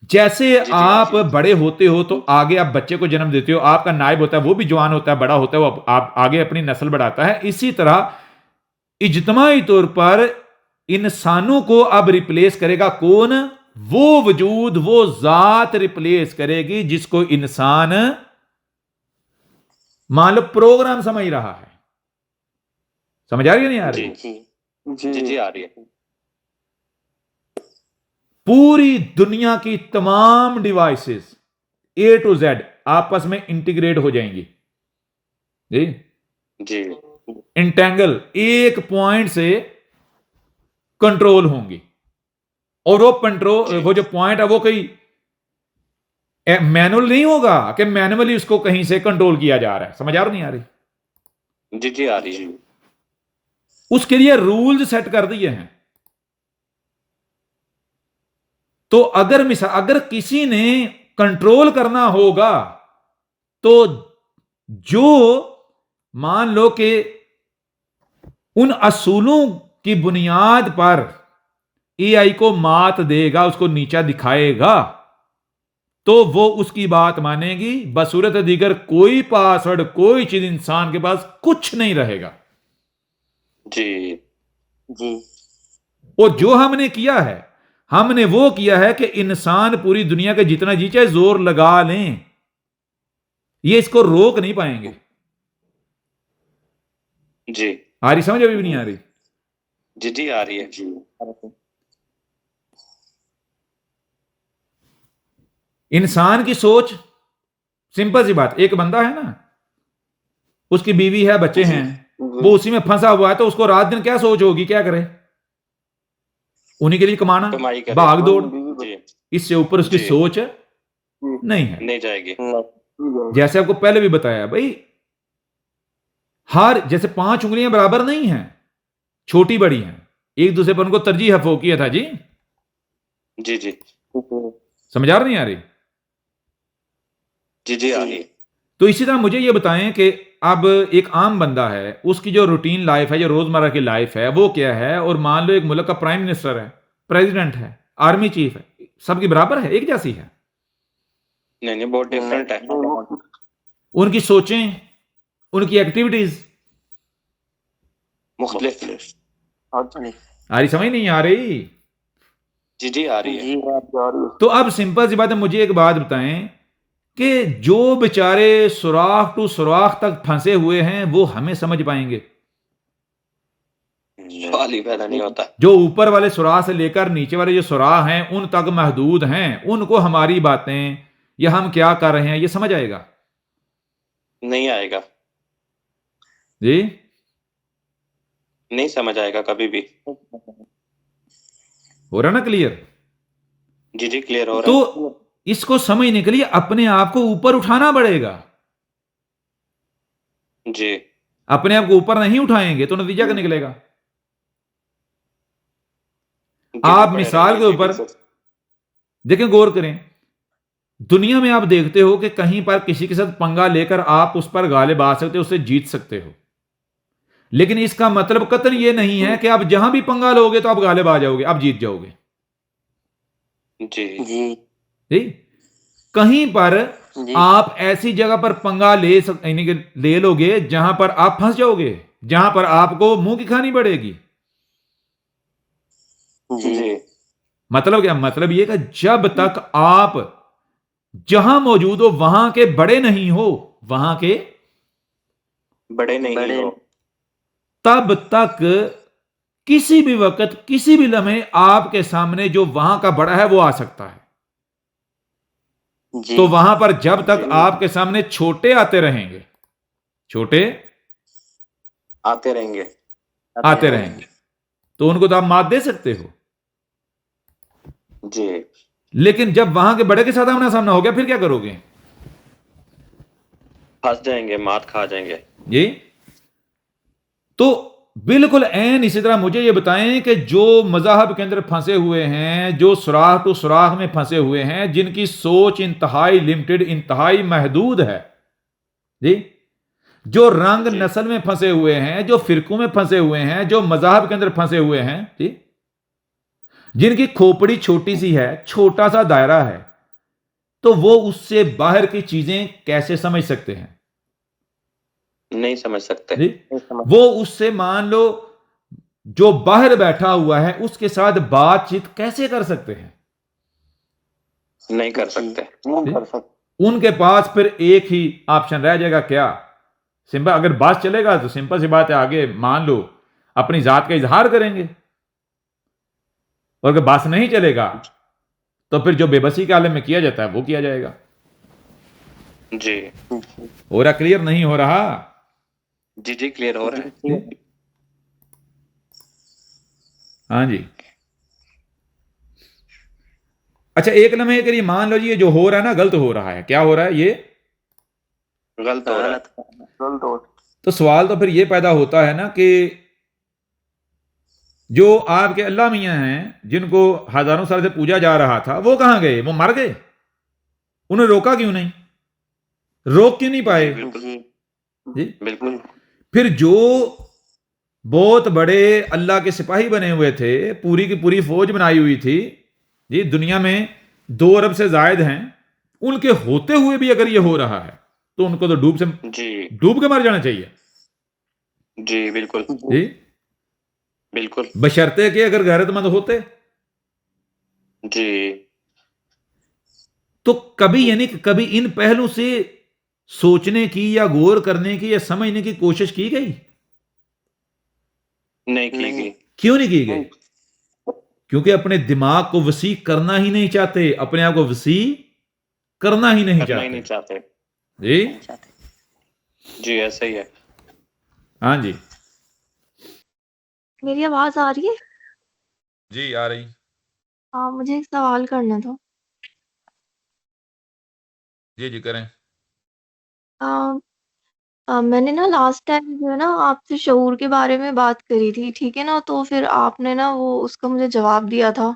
जैसे जी, आप जी। बड़े होते हो तो आगे आप बच्चे को जन्म देते हो, आपका नायब होता है, वो भी जवान होता है, बड़ा होता है, वो आप आगे अपनी नस्ल बढ़ाता है। इसी तरह इज्तिमाई तौर पर इंसानों को अब रिप्लेस करेगा कौन? वो वजूद, वो जात रिप्लेस करेगी जिसको इंसान मान लो प्रोग्राम समझ रहा है। समझ आ रही है नहीं आ रही? जी आ रही है। पूरी दुनिया की तमाम डिवाइसेस ए टू जेड आपस में इंटीग्रेट हो जाएंगी जी, इंटेंगल, एक पॉइंट से कंट्रोल होंगी। और वो कंट्रोल, वो जो पॉइंट है वो कोई मैनुअल नहीं होगा कि मैनुअली उसको कहीं से कंट्रोल किया जा रहा है। समझ आ रही नहीं आ रही? जी आ रही है। उसके लिए रूल्स सेट कर दिए हैं। तो अगर किसी ने कंट्रोल करना होगा तो जो मान लो कि उन असूलों की बुनियाद पर एआई को मात देगा, उसको नीचा दिखाएगा, तो वो उसकी बात मानेगी। बसूरत दीगर कोई पासवर्ड, कोई चीज इंसान के पास कुछ नहीं रहेगा जी। और जो हमने किया है, हमने वो किया है कि इंसान पूरी दुनिया के जितना जी चाहे जोर लगा लें, ये इसको रोक नहीं पाएंगे। जी आ रही समझ? अभी भी नहीं आ रही? जी आ रही है। इंसान की सोच, सिंपल सी बात, एक बंदा है ना, उसकी बीवी है, बच्चे हैं, वो उसी में फंसा हुआ है, तो उसको रात दिन क्या सोच होगी, क्या करे? उन्हीं के लिए कमाना, कमाई करे। भाग दौड़, जी इससे ऊपर उसकी जी। सोच नहीं है। नहीं जाएगी। जैसे आपको पहले भी बताया भाई, हर जैसे 5 उंगलियां बराबर नहीं हैं, छोटी बड़ी हैं, एक दूसरे पर उनको तरजीह फोकिया था जी। जी समझ आ रही नहीं आ रही? जी आ रही है। तो इसी तरह मुझे ये बताएं कि अब एक आम बंदा है, उसकी जो रूटीन लाइफ है, जो रोजमर्रा की लाइफ है, वो क्या है? और मान लो एक मुल्क का प्राइम मिनिस्टर है, प्रेसिडेंट है, आर्मी चीफ है, सबकी बराबर है, एक जैसी है? नहीं बहुत डिफरेंट है। उनकी सोचें, उनकी एक्टिविटीज मुख्तलिफ। आ रही समझ नहीं आ रही? जी आ रही है। तो अब सिंपल सी बात है, मुझे एक बात बताएं कि जो बेचारे सुराख टू सुराख तक फंसे हुए हैं, वो हमें समझ पाएंगे? सवाल ही पैदा नहीं होता। जो ऊपर वाले सुराख से लेकर नीचे वाले जो सुराख हैं, उन तक महदूद हैं, उनको हमारी बातें या हम क्या कर रहे हैं ये समझ आएगा? नहीं आएगा। जी नहीं समझ आएगा कभी भी। हो रहा ना क्लियर? जी क्लियर हो रहा है। तो इसको समझने के लिए अपने आप को ऊपर उठाना पड़ेगा। जी अपने आप को ऊपर नहीं उठाएंगे तो नतीजा क्या निकलेगा? आप मिसाल के ऊपर देखें, गौर करें, दुनिया में आप देखते हो कि कहीं पर किसी के साथ पंगा लेकर आप उस पर गालिब आ सकते हो, उससे जीत सकते हो, लेकिन इसका मतलब कतई ये नहीं है कि आप जहां भी पंगा लोगे तो आप गालिब आ जाओगे, आप जीत जाओगे। जी कहीं पर आप ऐसी जगह पर पंगा ले लोगे जहां पर आप फंस जाओगे, जहां पर आपको मुंह की खानी पड़ेगी। जी मतलब क्या? मतलब ये कि जब तक आप जहां मौजूद हो वहां के बड़े नहीं हो, वहां के बड़े नहीं हो, तब तक किसी भी वक्त, किसी भी लम्हे आपके सामने जो वहां का बड़ा है वो आ सकता है। तो वहां पर जब तक आपके सामने छोटे आते रहेंगे, छोटे आते रहेंगे, तो उनको तो आप मात दे सकते हो। जी लेकिन जब वहां के बड़े के साथ आमना सामना हो गया, फिर क्या करोगे? फंस जाएंगे, मात खा जाएंगे। ये तो बिल्कुल ऐन इसी तरह मुझे ये बताएं कि जो मज़हब के अंदर फंसे हुए हैं, जो सुराख टू सुराख में फंसे हुए हैं, जिनकी सोच इंतहाई लिमिटेड, इंतहाई महदूद है जी, जो रंग नस्ल में फंसे हुए हैं, जो फिरकों में फंसे हुए हैं, जो मज़हब के अंदर फंसे हुए हैं जी, जिनकी खोपड़ी छोटी सी है, छोटा सा दायरा है, तो वो उससे बाहर की चीजें कैसे समझ सकते हैं? नहीं समझ सकते जी? वो उससे मान लो जो बाहर बैठा हुआ है उसके साथ बातचीत कैसे कर सकते हैं? नहीं कर सकते। उनके पास फिर एक ही ऑप्शन रह जाएगा, क्या? सिंपल, अगर बस चलेगा तो सिंपल सी बात है, आगे मान लो अपनी जात का इजहार करेंगे, और अगर बस नहीं चलेगा तो फिर जो बेबसी के आलम में किया जाता है वो किया जाएगा। जी हो रहा क्लियर? नहीं हो रहा? जी जी क्लियर हो रहा है। हाँ जी। अच्छा, एक लम्हे के लिए मान लो जी ये जो हो रहा है ना गलत हो रहा है, क्या हो रहा है? ये गलत हो रहा है। तो सवाल तो फिर ये पैदा होता है ना कि जो आपके अल्लाह मियाँ हैं जिनको हजारों साल से पूजा जा रहा था, वो कहां गए? वो मर गए? उन्हें रोका क्यों नहीं? रोक क्यों नहीं पाए? जी, बिल्कुल। फिर जो बहुत बड़े अल्लाह के सिपाही बने हुए थे, पूरी की पूरी फौज बनाई हुई थी जी, दुनिया में 2 अरब से जायद हैं, उनके होते हुए भी अगर ये हो रहा है तो उनको तो डूब के मर जाना चाहिए जी बिल्कुल जी, बिल्कुल बशर्ते कि अगर गैरतमंद होते। जी। तो कभी, यानी कि कभी इन पहलू से सोचने की या गौर करने की या समझने की कोशिश की गई? नहीं की गई। क्यों नहीं की गई? क्योंकि अपने दिमाग को वसी करना ही नहीं चाहते, अपने आप को वसी करना ही नहीं करना ही नहीं चाहते चाहते। जी। जी ऐसा ही है। हाँ जी मेरी आवाज आ रही है? जी, आ रही। हाँ, मुझे एक सवाल करना था। जी जी, करें। अ, मैंने ना लास्ट टाइम जो है ना आपसे शऊर के बारे में बात करी थी, ठीक है ना? तो फिर आपने ना वो उसका मुझे जवाब दिया था।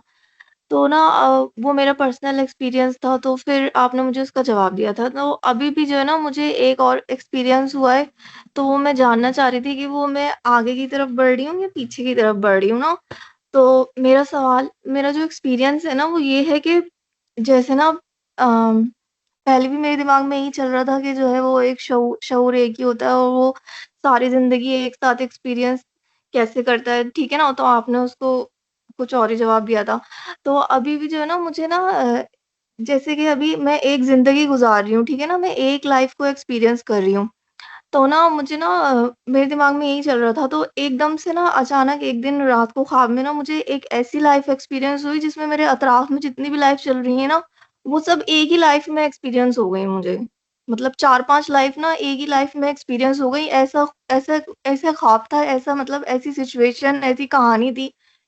तो ना वो मेरा पर्सनल एक्सपीरियंस था, तो फिर आपने मुझे उसका जवाब दिया था। तो अभी भी जो है ना मुझे एक और एक्सपीरियंस हुआ है, तो वो मैं जानना चाह रही थी कि वो मैं आगे की तरफ बढ़ रही हूँ या पीछे की तरफ बढ़ रही हूँ ना? तो मेरा जो एक्सपीरियंस है ना वो ये है कि जैसे ना पहले भी मेरे दिमाग में यही चल रहा था कि जो है वो एक शऊर एक ही होता है और वो सारी ज़िंदगी एक साथ एक्सपीरियंस कैसे करता है, ठीक है ना? तो आपने उसको कुछ और ही जवाब दिया था। तो अभी भी जो है ना मुझे ना जैसे कि अभी मैं एक ज़िंदगी गुज़ार रही हूँ, ठीक है ना? मैं एक लाइफ़ को एक्सपीरियंस कर रही हूँ। तो ना मुझे ना मेरे दिमाग में यही चल रहा था, तो एकदम से ना अचानक एक दिन रात को ख्वाब में ना मुझे एक ऐसी लाइफ़ एक्सपीरियंस हुई जिसमें मेरे अतराफ़ में जितनी भी लाइफ़ चल रही है ना, वो सब एक ही लाइफ़ में एक्सपीरियंस हो गई मुझे। मतलब 4-5 लाइफ़ ना एक ही लाइफ़ में एक्सपीरियंस हो गई। ऐसा ऐसा ऐसा ख्वाब था, ऐसा मतलब ऐसी सिचुएशन, ऐसी कहानी थी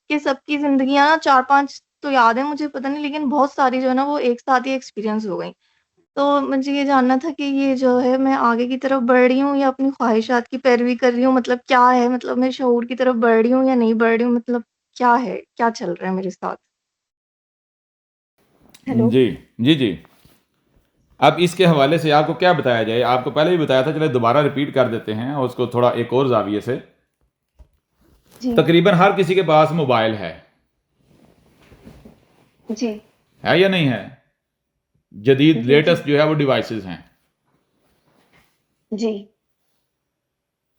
कि सबकी ज़िंदगियाँ ना 4-5 तो याद है मुझे, पता नहीं, लेकिन बहुत सारी जो है ना वो एक साथ ही एक्सपीरियंस हो गई। तो मुझे ये जानना था कि ये जो है मैं आगे की तरफ बढ़ रही हूँ या अपनी ख्वाहिशात की पैरवी कर रही हूँ, मतलब क्या है? मतलब मैं शऊर की तरफ बढ़ रही हूँ या नहीं बढ़ रही हूँ? मतलब क्या है? क्या चल रहा है मेरे साथ? हेलो? जी जी जी। अब इसके हवाले से आपको क्या बताया जाए? आपको पहले ही बताया था, चले दोबारा रिपीट कर देते हैं और उसको थोड़ा एक और जाविये से। जी, तकरीबन हर किसी के पास मोबाइल जी, है या नहीं है? जदीद जी, जी, लेटेस्ट जो है वो डिवाइसेस हैं। जी,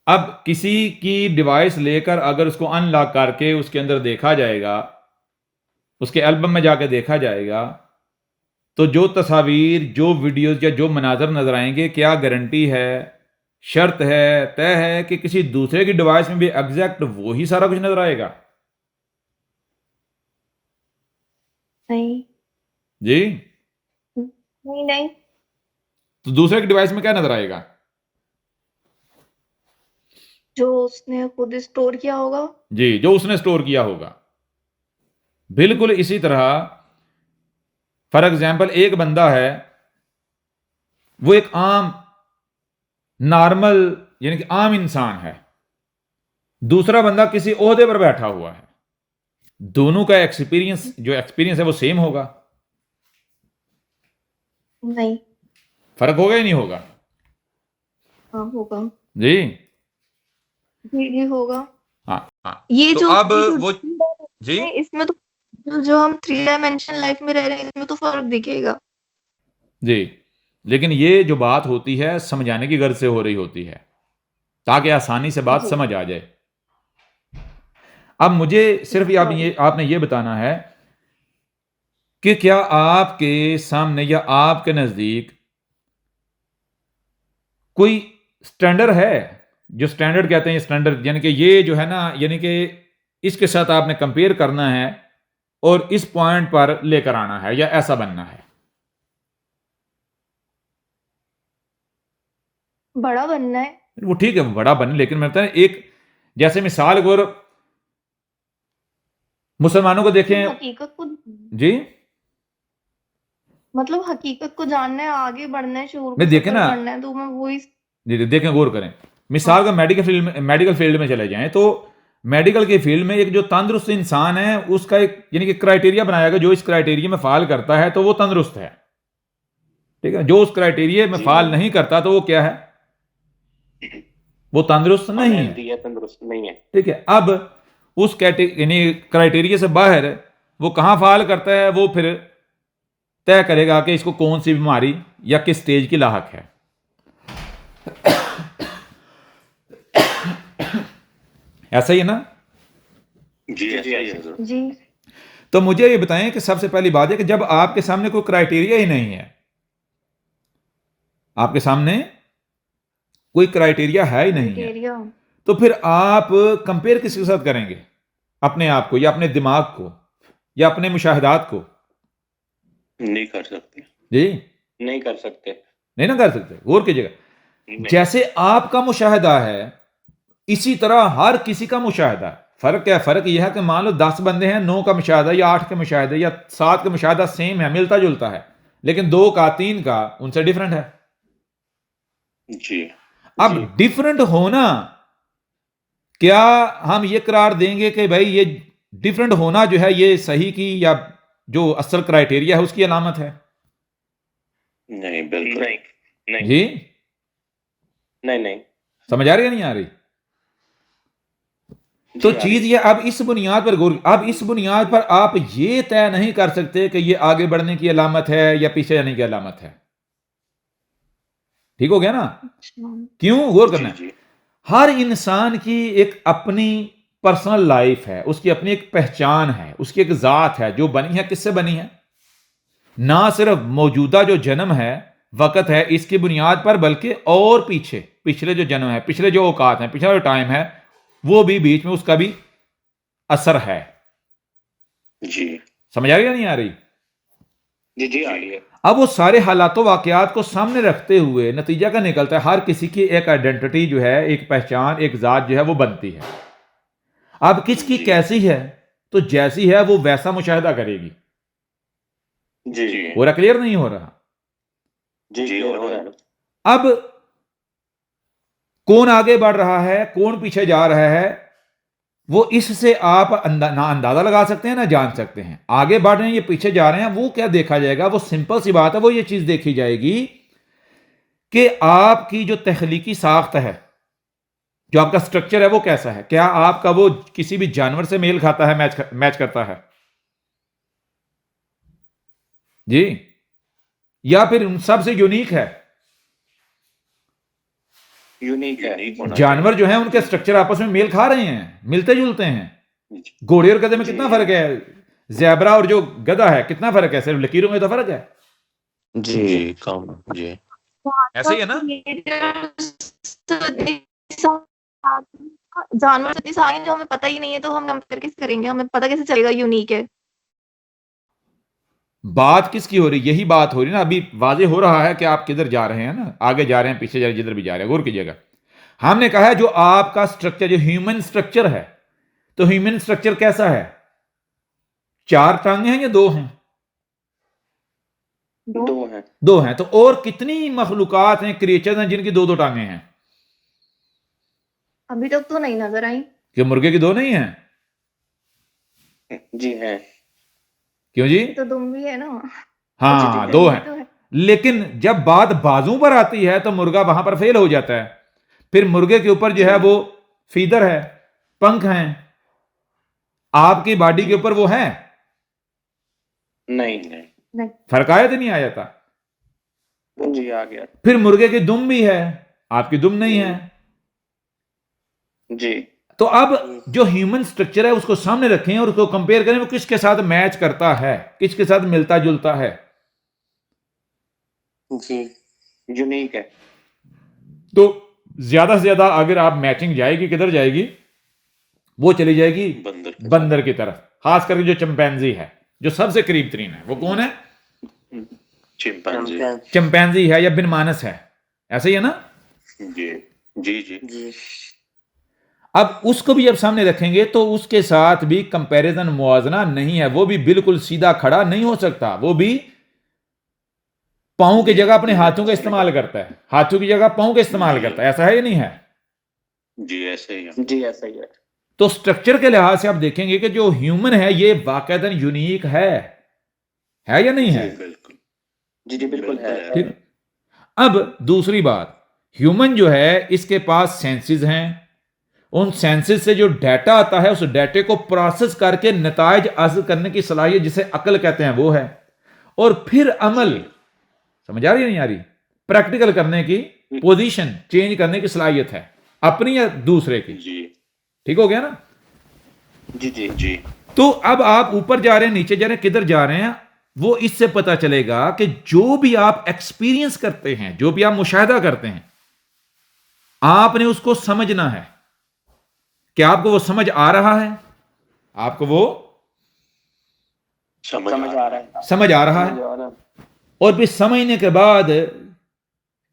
अब किसी की डिवाइस लेकर अगर उसको अनलॉक करके उसके अंदर देखा जाएगा, उसके एल्बम में जाकर देखा जाएगा, तो जो तस्वीर, जो वीडियोस या जो मनाजर नजर आएंगे, क्या गारंटी है, शर्त है, तय है कि किसी दूसरे की डिवाइस में भी एग्जैक्ट वो ही सारा कुछ नजर आएगा? नहीं, जी। नहीं, नहीं, तो दूसरे की डिवाइस में क्या नजर आएगा? जो उसने खुद स्टोर किया होगा। जी, जो उसने स्टोर किया होगा। बिल्कुल इसी तरह, फॉर एग्जाम्पल, एक बंदा है, वो एक आम नॉर्मल यानी कि आम इंसान है, दूसरा बंदा किसी ओहदे पर बैठा हुआ है, दोनों का एक्सपीरियंस है वो सेम होगा? नहीं, फर्क होगा या नहीं होगा? हाँ, होगा। जी जी, जी, होगा। हाँ हाँ। ये तो जो अब ये जो वो, जी है, इसमें तो जो हम 3 डायमेंशन लाइफ में रह रहे हैं, इसमें तो फ़र्क दिखेगा। जी, लेकिन ये जो बात होती है समझाने की गर्ज से हो रही होती है, ताकि आसानी से बात जी, समझ आ जाए। अब मुझे सिर्फ हाँ, आपने ये बताना है कि क्या आपके सामने या आपके नज़दीक कोई स्टैंडर्ड है, जो स्टैंडर्ड कहते हैं, ये स्टैंडर्ड यानी कि ये जो है ना, यानी कि इसके साथ आपने कंपेयर करना है और इस पॉइंट पर लेकर आना है या ऐसा बनना है? बड़ा बनना है। वो ठीक है, वो बड़ा बने, लेकिन मैं बताया एक, जैसे मिसाल को मुसलमानों को देखें हकीकत को जी, मतलब हकीकत को जानना है, आगे बढ़ना है, शूर को नहीं देखें सफर ना, करना है, तो मैं वही। जी देखें, गौर करें। मिसाल का मेडिकल फील्ड में चले जाएं तो मेडिकल के फील्ड में एक जो तंदुरुस्त इंसान है उसका एक यानी कि क्राइटेरिया बनाया गया, जो इस क्राइटेरिया में फाल करता है तो वो तंदुरुस्त है, ठीक है। जो उस क्राइटेरिया में फाल नहीं करता तो वो क्या है, वो तंदुरुस्त नहीं है, हेल्दी है, तंदुरुस्त नहीं है। ठीक है। अब उस यानी क्राइटेरिया से बाहर वो कहाँ फाल करता है, वो फिर तय करेगा कि इसको कौन सी बीमारी या किस स्टेज की लाहक है। ऐसा ही है ना? जी जी जी जी। तो मुझे ये बताएं कि सबसे पहली बात है कि जब आपके सामने कोई क्राइटेरिया ही नहीं है, आपके सामने कोई क्राइटेरिया है ही नहीं है, क्राइटेरिया। तो फिर आप कंपेयर किसके साथ करेंगे? अपने आप को या अपने दिमाग को या अपने मुशाहिदात को? नहीं कर सकते, जी नहीं कर सकते। नहीं ना कर सकते। गौर कीजिएगा, नहीं। जैसे आपका मुशाहिदा है इसी तरह हर किसी का मुशाहिदा है। फर्क क्या है? फर्क यह है कि मान लो 10 बंदे हैं, 9 का मुशाहिदा या 8 के मुशाहिदे या 7 का मुशाहिदा सेम है, मिलता जुलता है, लेकिन 2 का 3 का उनसे डिफरेंट है। जी। अब डिफरेंट होना, क्या हम ये करार देंगे कि भाई ये डिफरेंट होना जो है ये सही की या जो असल क्राइटेरिया है उसकी अलामत है? नहीं, बिल्कुल नहीं, नहीं जी नहीं नहीं। समझ आ रही है नहीं आ रही? तो जी, आ चीज रही। ये, अब इस बुनियाद पर गौर, अब इस बुनियाद पर आप ये तय नहीं कर सकते कि ये आगे बढ़ने की अलामत है या पीछे जाने की अलामत है। ठीक हो गया ना? अच्छा। क्यों गौर करना जी है? जी हर इंसान की एक अपनी पर्सनल लाइफ है, उसकी अपनी एक पहचान है, उसकी एक जात है जो बनी है। किससे बनी है? ना सिर्फ मौजूदा जो जन्म है, वक्त है, इसकी बुनियाद पर, बल्कि और पीछे पिछले जो जन्म है, पिछले जो औकात है, पिछला जो टाइम है, वो भी बीच में उसका भी असर है। जी समझ आ रही है नहीं आ रही? जी जी, आ रही है। अब वो सारे हालातों वाकयात को सामने रखते हुए नतीजा क्या निकलता है? हर किसी की एक आइडेंटिटी जो है, एक पहचान, एक जात जो है वो बनती है। अब किसकी जी। कैसी है, तो जैसी है वो वैसा मुशाहिदा करेगी। जी जी पूरा क्लियर नहीं हो रहा? जी, हो रहा है। अब कौन आगे बढ़ रहा है, कौन पीछे जा रहा है, वो इससे आप ना अंदाजा लगा सकते हैं ना जान सकते हैं। आगे बढ़ रहे हैं, ये पीछे जा रहे हैं, वो क्या देखा जाएगा? वो सिंपल सी बात है, वो ये चीज देखी जाएगी कि आपकी जो तख्लीकी साख्त है, जो आपका स्ट्रक्चर है, वो कैसा है। क्या आपका वो किसी भी जानवर से मेल खाता है, मैच करता है जी, या फिर उन सब से यूनिक है? यूनिक है। जानवर जो है उनके स्ट्रक्चर आपस में मेल खा रहे हैं, मिलते जुलते हैं। जी। घोड़े और गधे में कितना फर्क है? ज़ेब्रा और जो गधा है कितना फर्क है? सिर्फ लकीरों में तो फर्क है। जी कम जी। ऐसे ही है ना? जानवर इतनी सारे हैं जो हमें पता ही नहीं है, तो हम कंपेयर कैसे करेंगे? हमें पता कैसे चलेगा यूनिक है? बात किसकी हो रही? यही बात हो रही ना, अभी वाजे हो रहा है कि आप किधर जा रहे हैं ना, आगे जा रहे हैं, पीछे जा रहे हैं, जिधर भी जा रहे हैं। गौर कीजिएगा, हमने कहा है जो आपका स्ट्रक्चर, जो ह्यूमन स्ट्रक्चर है, तो ह्यूमन स्ट्रक्चर कैसा है? 4 टांगे हैं या 2 हैं? दो हैं। 2 हैं। तो और कितनी मखलूकात हैं, क्रिएचर्स हैं जिनकी 2-2 टांगे हैं? अभी तक तो नहीं नजर आई। कि मुर्गे की 2 नहीं है? जी हैं। क्यों जी? तो दुम भी है ना। हाँ, कुछ 2 भी हैं। तो है। लेकिन जब बात बाजू पर आती है तो मुर्गा वहां पर फेल हो जाता है। फिर मुर्गे के ऊपर जो है वो फीदर है, पंख हैं, आपकी बॉडी के ऊपर वो है। नहीं नहीं। नहीं। फर्क आया तो नहीं आया था? जी, आ गया। फिर मुर्गे की दुम भी है, आपकी दुम नहीं है। जी। तो अब जो ह्यूमन स्ट्रक्चर है उसको सामने रखें और उसको कंपेयर करें वो किसके साथ मैच करता है, किसके साथ मिलता जुलता है। जी यूनिक है। तो ज्यादा से ज्यादा अगर आप मैचिंग जाएगी किधर जाएगी, वो चली जाएगी बंदर की तरफ, खास करके जो चिंपैंजी है जो सबसे करीब तरीन है। वो कौन है? चिंपैंजी है या बिन मानस है, ऐसे ही है ना? जी जी जी जी अब उसको भी जब सामने रखेंगे तो उसके साथ भी कंपैरिजन मुआवजना नहीं है, वो भी बिल्कुल सीधा खड़ा नहीं हो सकता। वो भी पांव की जगह अपने हाथों का इस्तेमाल करता है, हाथों की जगह पांव का इस्तेमाल करता है, ऐसा है या नहीं है? जी ऐसे ही है। जी ऐसा ही है। तो स्ट्रक्चर के लिहाज से आप देखेंगे कि जो ह्यूमन है ये वाकईतन यूनिक है या नहीं है? बिल्कुल जी जी बिल्कुल है। ठीक। अब दूसरी बात, ह्यूमन जो है इसके पास सेंसेस हैं, उन सेंसेस से जो डाटा आता है उस डाटे को प्रोसेस करके नताइज हासिल करने की सलाहियत जिसे अकल कहते हैं वो है, और फिर अमल, समझ आ रही है नहीं आ रही, प्रैक्टिकल करने की, पोजीशन चेंज करने की सलाहियत है, अपनी या दूसरे की। जी ठीक हो गया ना? जी जी जी तो अब आप ऊपर जा रहे हैं नीचे जा रहे हैं किधर जा रहे हैं, वो इससे पता चलेगा कि जो भी आप एक्सपीरियंस करते हैं, जो भी आप मुशाहिदा करते हैं, आपने उसको समझना है। क्या आपको वो समझ आ रहा है? आपको वो समझ समझ आ रहा है। समझ आ रहा है? और फिर समझने के बाद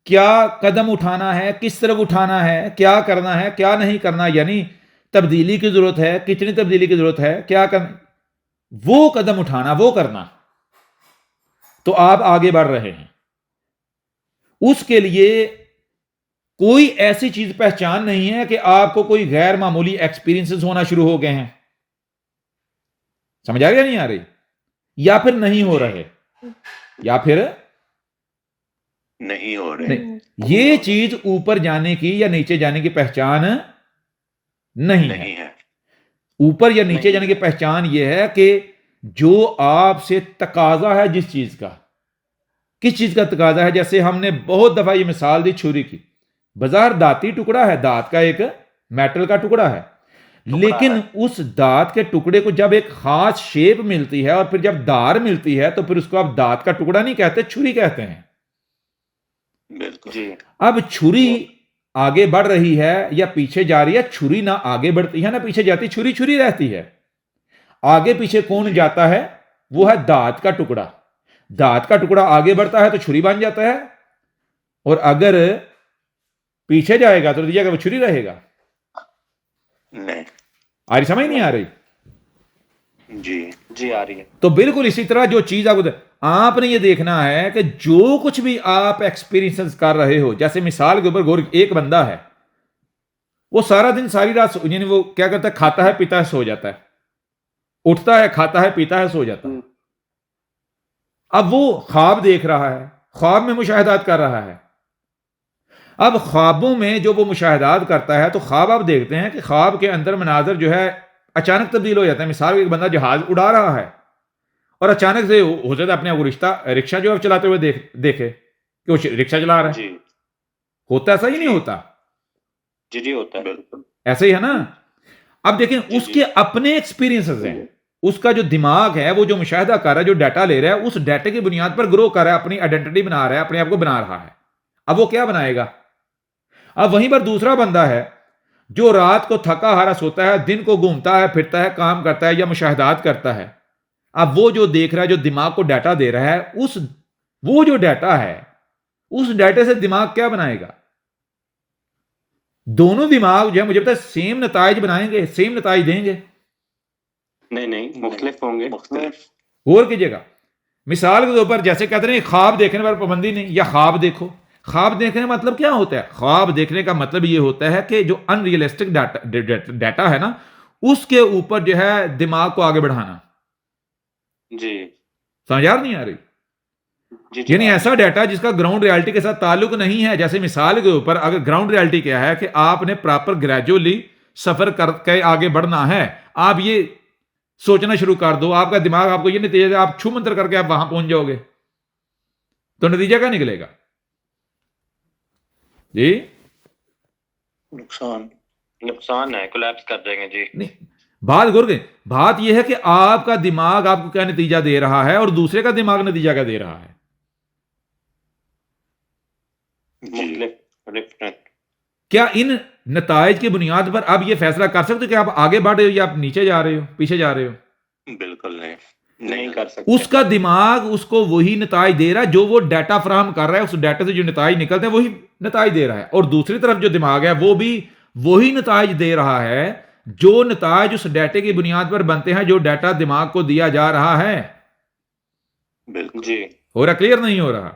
क्या कदम उठाना है, किस तरफ उठाना है, क्या करना है, क्या नहीं करना, यानी तब्दीली की जरूरत है, कितनी तब्दीली की जरूरत है, क्या करना, वो कदम उठाना, वो करना, तो आप आगे बढ़ रहे हैं। उसके लिए कोई ऐसी चीज पहचान नहीं है कि आपको कोई गैर मामूली एक्सपीरियंसेस होना शुरू हो गए हैं। समझ आ रही या नहीं आ रही? या फिर नहीं हो रहे, या फिर नहीं हो रहे। नहीं, ये चीज ऊपर जाने की या नीचे जाने की पहचान नहीं है। नहीं है। ऊपर या नीचे जाने की पहचान यह है कि जो आपसे तकाजा है जिस चीज का, किस चीज का तकाजा है। जैसे हमने बहुत दफा ये मिसाल दी छुरी की, बाजार दाती टुकड़ा है, दांत का एक मेटल का टुकड़ा है, लेकिन उस दांत के टुकड़े को जब एक खास शेप मिलती है और फिर जब धार मिलती है तो फिर उसको आप दांत का टुकड़ा नहीं कहते, छुरी कहते हैं। बिल्कुल जी अब छुरी आगे बढ़ रही है या पीछे जा रही है, छुरी ना आगे बढ़ती है ना पीछे जाती, छुरी छुरी रहती है। आगे पीछे कौन जाता है? वो है दांत का टुकड़ा। दांत का टुकड़ा आगे बढ़ता है तो छुरी बन जाता है, और अगर पीछे जाएगा तो दीजिएगा वो छुरी रहेगा। नहीं। आ रही समझ नहीं आ रही? जी जी आ रही है। तो बिल्कुल इसी तरह जो चीज आपने ये देखना है कि जो कुछ भी आप एक्सपीरियंस कर रहे हो, जैसे मिसाल के ऊपर गौर, एक बंदा है वो सारा दिन सारी रात यानी वो क्या करता है, खाता है पीता है सो जाता है, उठता है खाता है पीता है सो जाता है। अब वो ख्वाब देख रहा है, ख्वाब में मुशाहिदात कर रहा है। अब ख्वाबों में जो वो मुशाहिदात करता है तो ख्वाब आप देखते हैं कि ख्वाब के अंदर मनाजर जो है अचानक तब्दील हो जाता है। मिसाल एक बंदा जहाज उड़ा रहा है और अचानक से हो जाता है अपने आप को रिक्शा जो है चलाते हुए देखे कि वो रिक्शा चला रहा है। जी होता ऐसा ही नहीं होता? जी जी होता है। बिल्कुल ऐसे ही है ना? अब देखें उसके अपने एक्सपीरियंसेस हैं, उसका जो दिमाग है वो जो मुशाहिदा कर रहा है, जो डाटा ले रहा है, उस डाटे की बुनियाद पर ग्रो कर रहा है, अपनी आइडेंटिटी बना रहा है, अपने आप को बना रहा है। अब वो क्या बनाएगा? अब वहीं पर दूसरा बंदा है जो रात को थका हारा सोता है, दिन को घूमता है फिरता है, काम करता है या मुशाहिदात करता है। अब वो जो देख रहा है, जो दिमाग को डाटा दे रहा है, वो जो डाटा है उस डाटे से दिमाग क्या बनाएगा? दोनों दिमाग जो है मुझे पता है सेम नताइज बनाएंगे, सेम नताइज देंगे? नहीं मुख्तलिफ होंगे। मुख्तलिफ और कीजिएगा। मिसाल के तौर पर जैसे कहते हैं ख्वाब देखने पर पाबंदी नहीं, या ख्वाब देखो। ख्वाब देखने का मतलब क्या होता है? ख्वाब देखने का मतलब ये होता है कि जो अनरियलिस्टिक डाटा है ना, उसके ऊपर जो है दिमाग को आगे बढ़ाना। जी समझ आ नहीं आ रही? जी जी यानी ऐसा डाटा जिसका ग्राउंड रियलिटी के साथ ताल्लुक नहीं है। जैसे मिसाल के ऊपर अगर ग्राउंड रियलिटी क्या है कि आपने प्रॉपर ग्रेजुअली सफर करके आगे बढ़ना है, आप ये सोचना शुरू कर दो, आपका दिमाग आपको ये नतीजा दे, आप छू मंतर करके आप वहां पहुंच जाओगे, तो नतीजा क्या निकलेगा जी? नुकसान। नुकसान है, कोलैप्स कर देंगे जी। नहीं, बात गौर करें, बात यह है कि आपका दिमाग आपको क्या नतीजा दे रहा है और दूसरे का दिमाग नतीजा क्या दे रहा है। डिफरेंट। क्या इन नताइज की बुनियाद पर आप ये फैसला कर सकते हो कि आप आगे बढ़ रहे हो या आप नीचे जा रहे हो, पीछे जा रहे हो। बिल्कुल नहीं। नहीं कर सकते। उसका दिमाग उसको वही नताइज दे रहा है जो वो डाटा फराहम कर रहा है, उस डाटा से जो नताइज निकलते हैं वही नताइज दे रहा है, और दूसरी तरफ जो दिमाग है वो भी वही नताइज दे रहा है जो नताइज उस डाटे की बुनियाद पर बनते हैं जो डाटा दिमाग को दिया जा रहा है। बिल्कुल जी हो रहा, क्लियर नहीं हो रहा।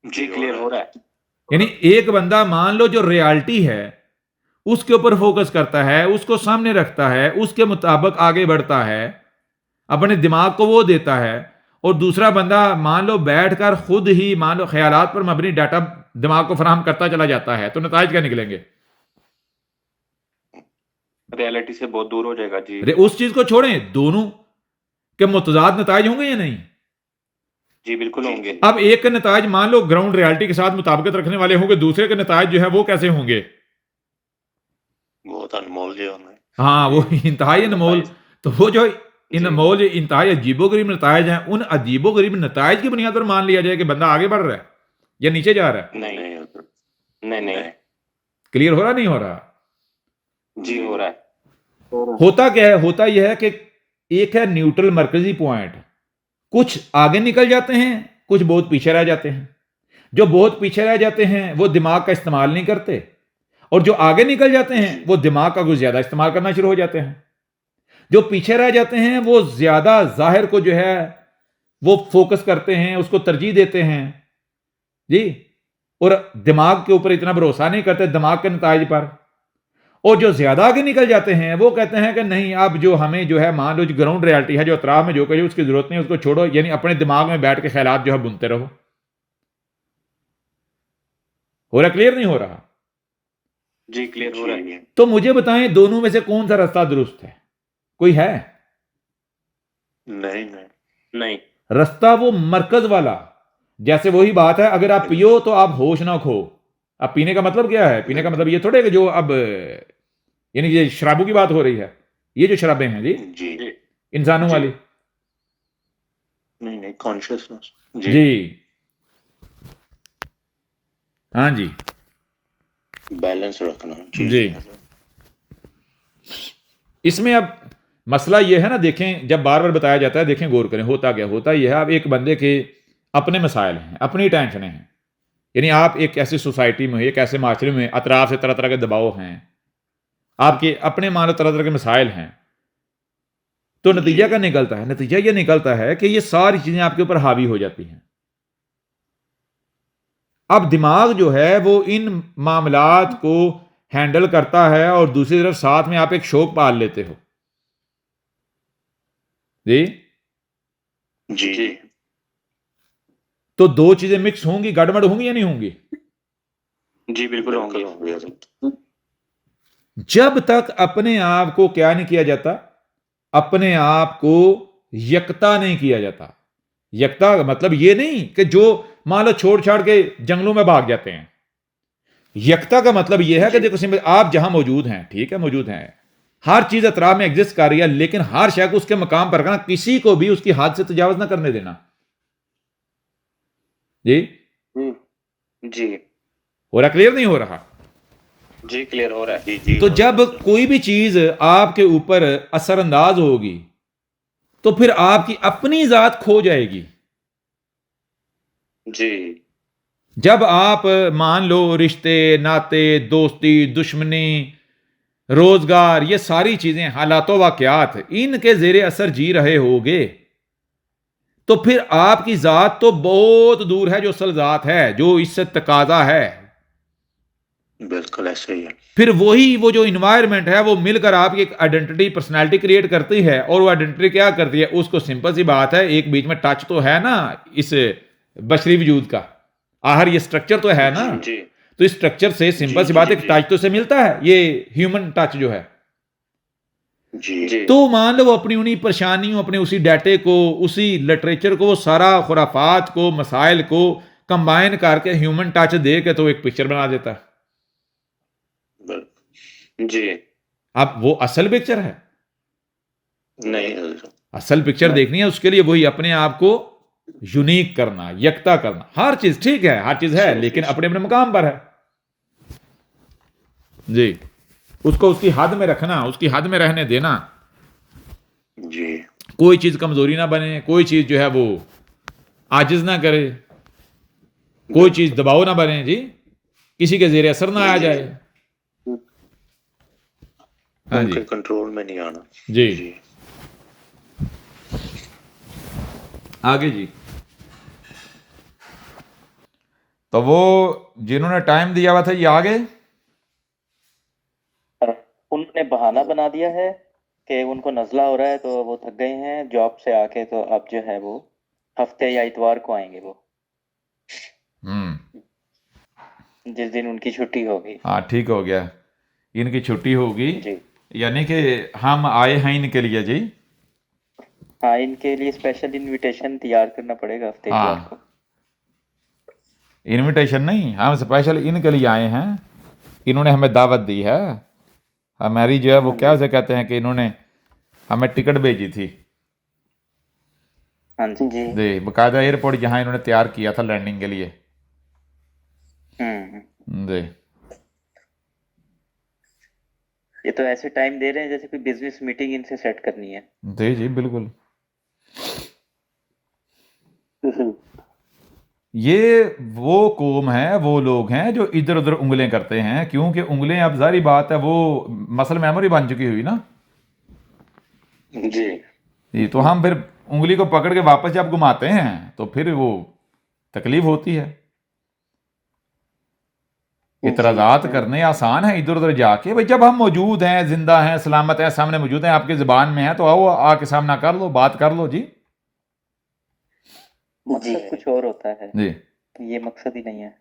जी क्लियर हो रहा है। यानी एक बंदा मान लो जो रियलिटी है उसके ऊपर फोकस करता है, उसको सामने रखता है, उसके मुताबिक आगे बढ़ता है, अपने दिमाग को वो देता है, और दूसरा बंदा मान लो बैठकर खुद ही मान लो ख्यालात पर मबनी डाटा दिमाग को फराहम करता चला जाता है, तो नताइज क्या निकलेंगे। रियलिटी से बहुत दूर हो जाएगा जी। अरे उस चीज को छोड़ें, दोनों के मुतजाद नताइज होंगे या नहीं। जी बिल्कुल होंगे। अब एक के नताइज मान लो ग्राउंड रियलिटी के साथ मुताबिकत रखने वाले होंगे, दूसरे के नताइज जो है वो कैसे होंगे। बहुत अनमोल जो हमें। हाँ, वो इंतहाई अनमोल। तो वो जो अनमोल इंतहाई अजीबोगरीब नताइज हैं, उन अजीबोगरीब नताइज की बुनियाद पर मान लिया जाए कि बंदा आगे बढ़ रहा है या नीचे जा रहा है। नहीं नहीं क्लियर हो रहा नहीं हो रहा। जी हो रहा है। होता क्या है, होता यह है कि एक है न्यूट्रल मरकजी पॉइंट, कुछ आगे निकल जाते हैं, कुछ बहुत पीछे रह जाते हैं। जो बहुत पीछे रह जाते हैं वो दिमाग का इस्तेमाल नहीं करते, और जो आगे निकल जाते हैं वो दिमाग का कुछ ज्यादा इस्तेमाल करना शुरू हो जाते हैं। जो पीछे रह जाते हैं वो ज्यादा जाहिर को जो है वो फोकस करते हैं, उसको तरजीह देते हैं जी, और दिमाग के ऊपर इतना भरोसा नहीं करते, दिमाग के नताइज पर। और जो ज्यादा आगे निकल जाते हैं वो कहते हैं कि नहीं, अब जो हमें जो है मान लो जो ग्राउंड रियलिटी है, जो अतराफ में जो कहीं उसकी जरूरत नहीं, उसको छोड़ो, यानी अपने दिमाग में बैठ के ख्यालात जो है बुनते रहो। हो रहा, क्लियर नहीं हो रहा। जी क्लियर हो रहा है। तो मुझे बताएं दोनों में से कौन सा रास्ता दुरुस्त है, कोई है। नहीं नहीं रास्ता वो मरकज वाला, जैसे वही बात है, अगर आप पियो तो आप होश ना खो। अब पीने का मतलब क्या है, पीने का मतलब ये थोड़े कि जो अब यानी ये शराबों की बात हो रही है, ये जो शराबें हैं जी जी इंसानों वाली। नहीं कॉन्शियसनेस जी हाँ जी बैलेंस रखना जी। इसमें अब मसला यह है ना, देखें जब बार बार बताया जाता है, देखें गौर करें, होता क्या, होता यह है अब एक बंदे के अपने मसाइल हैं, अपनी टेंशनें हैं, यानी आप एक ऐसी सोसाइटी में, एक ऐसे माशरे में अतराफ से तरह तरह के दबाव हैं, आपके अपने मान लो तरह तरह के मसाइल हैं, तो नतीजा क्या निकलता है, नतीजा यह निकलता है कि ये सारी चीजें आपके ऊपर हावी हो जाती हैं। अब दिमाग जो है वो इन मामलात को हैंडल करता है, और दूसरी तरफ साथ में आप एक शौक पाल लेते हो जी जी तो दो चीजें मिक्स होंगी, गड़बड़ होंगी या नहीं होंगी। जी बिल्कुल होंगे। जब तक अपने आप को क्या नहीं किया जाता, अपने आप को यकता नहीं किया जाता। यकता का मतलब ये नहीं कि जो मान लो छोड़ छाड़ के जंगलों में भाग जाते हैं। यकता का मतलब यह है कि देखो सिंपल, आप जहां मौजूद हैं, ठीक है, मौजूद हैं, हर चीज अतराफ में एग्जिस्ट कर रही है, लेकिन हर शय को उसके मकाम पर रखना, किसी को भी उसकी हद से तजावज ना करने देना जी जी हो रहा, क्लियर नहीं हो रहा। जी क्लियर हो रहा है। जी तो जब कोई भी चीज आपके ऊपर असरअंदाज होगी तो फिर आपकी अपनी जात खो जाएगी। जी जब आप मान लो रिश्ते नाते दोस्ती दुश्मनी रोजगार ये सारी चीजें हालातों वाकयात इनके जेरे असर जी रहे होगे, तो फिर आपकी जात तो बहुत दूर है जो असल जात है, जो इससे तकाजा है। बिल्कुल ऐसे ही है। फिर वही वो जो इन्वायरमेंट है वो मिलकर आपकी एक आइडेंटिटी पर्सनालिटी क्रिएट करती है, और वो आइडेंटिटी क्या करती है, उसको सिंपल सी बात है, एक बीच में टच तो है ना इस बशरी वजूद का, आहर ये स्ट्रक्चर तो है ना, जी तो इस स्ट्रक्चर से सिंपल सी बात है, टच तो से मिलता है, ये ह्यूमन टच जो है। जी तो मान लो वो अपनी उन्हीं परेशानियों, अपने उसी डाटे को, उसी लिटरेचर को, वो सारा खुराफात को, मसाइल को कंबाइन करके ह्यूमन टच दे के तो एक पिक्चर बना देता है। जी अब वो असल पिक्चर है, नहीं असल पिक्चर देखनी है, उसके लिए वही अपने आप को यूनिक करना, यकता करना। हर चीज ठीक है, हर चीज है, लेकिन अपने अपने मुकाम पर है जी। उसको उसकी हद में रखना, उसकी हद में रहने देना। जी कोई चीज कमजोरी ना बने, कोई चीज जो है वो आजिज ना करे, कोई चीज दबाव ना बने जी, किसी के जेर असर ना आ जाए। हाँ उनके जी कंट्रोल में नहीं आना। जी, आगे जी। तो वो जिन्होंने टाइम दिया हुआ था ये आ गए? उन्होंने बहाना बना दिया है कि उनको नज़ला हो रहा है, तो वो थक गए हैं जॉब से आके, तो अब जो है वो हफ्ते या इतवार को आएंगे वो, जिस दिन उनकी छुट्टी होगी। हाँ ठीक हो गया, इनकी छुट्टी होगी, जी यानी कि हम आए हैं इनके लिए जी। हाँ, इनके लिए स्पेशल इनविटेशन तैयार करना पड़ेगा हफ्ते इतवार हाँ, को। इनविटेशन नहीं, हम स्पेशल इनके लिए आए हैं, इन्होंने हमें दावत दी है। हमारी जो है वो क्या उसे कहते हैं कि इन्होंने हमें टिकट भेजी थी हाँ जी जी। जी, बाकायदा एयरपोर्ट जहाँ इन्होंने तैयार किया था लैंडिंग के लिए जी। ये तो ऐसे टाइम दे रहे हैं जैसे कोई बिजनेस मीटिंग इनसे सेट करनी है। जी जी बिल्कुल। ये वो कौम है, वो लोग हैं जो इधर उधर उंगलें करते हैं, क्योंकि उंगलें अब जारी बात है वो मसल मेमोरी बन चुकी हुई ना जी जी। तो हम फिर उंगली को पकड़ के वापस जब घुमाते हैं तो फिर वो तकलीफ होती है। इतराजात करने आसान है इधर उधर जाके, भाई जब हम मौजूद हैं, जिंदा हैं, सलामत हैं, सामने मौजूद हैं, आपकी जुबान में है, तो आओ आके सामना कर लो, बात कर लो जी। मकसद कुछ और होता है, जी ये मकसद ही नहीं है।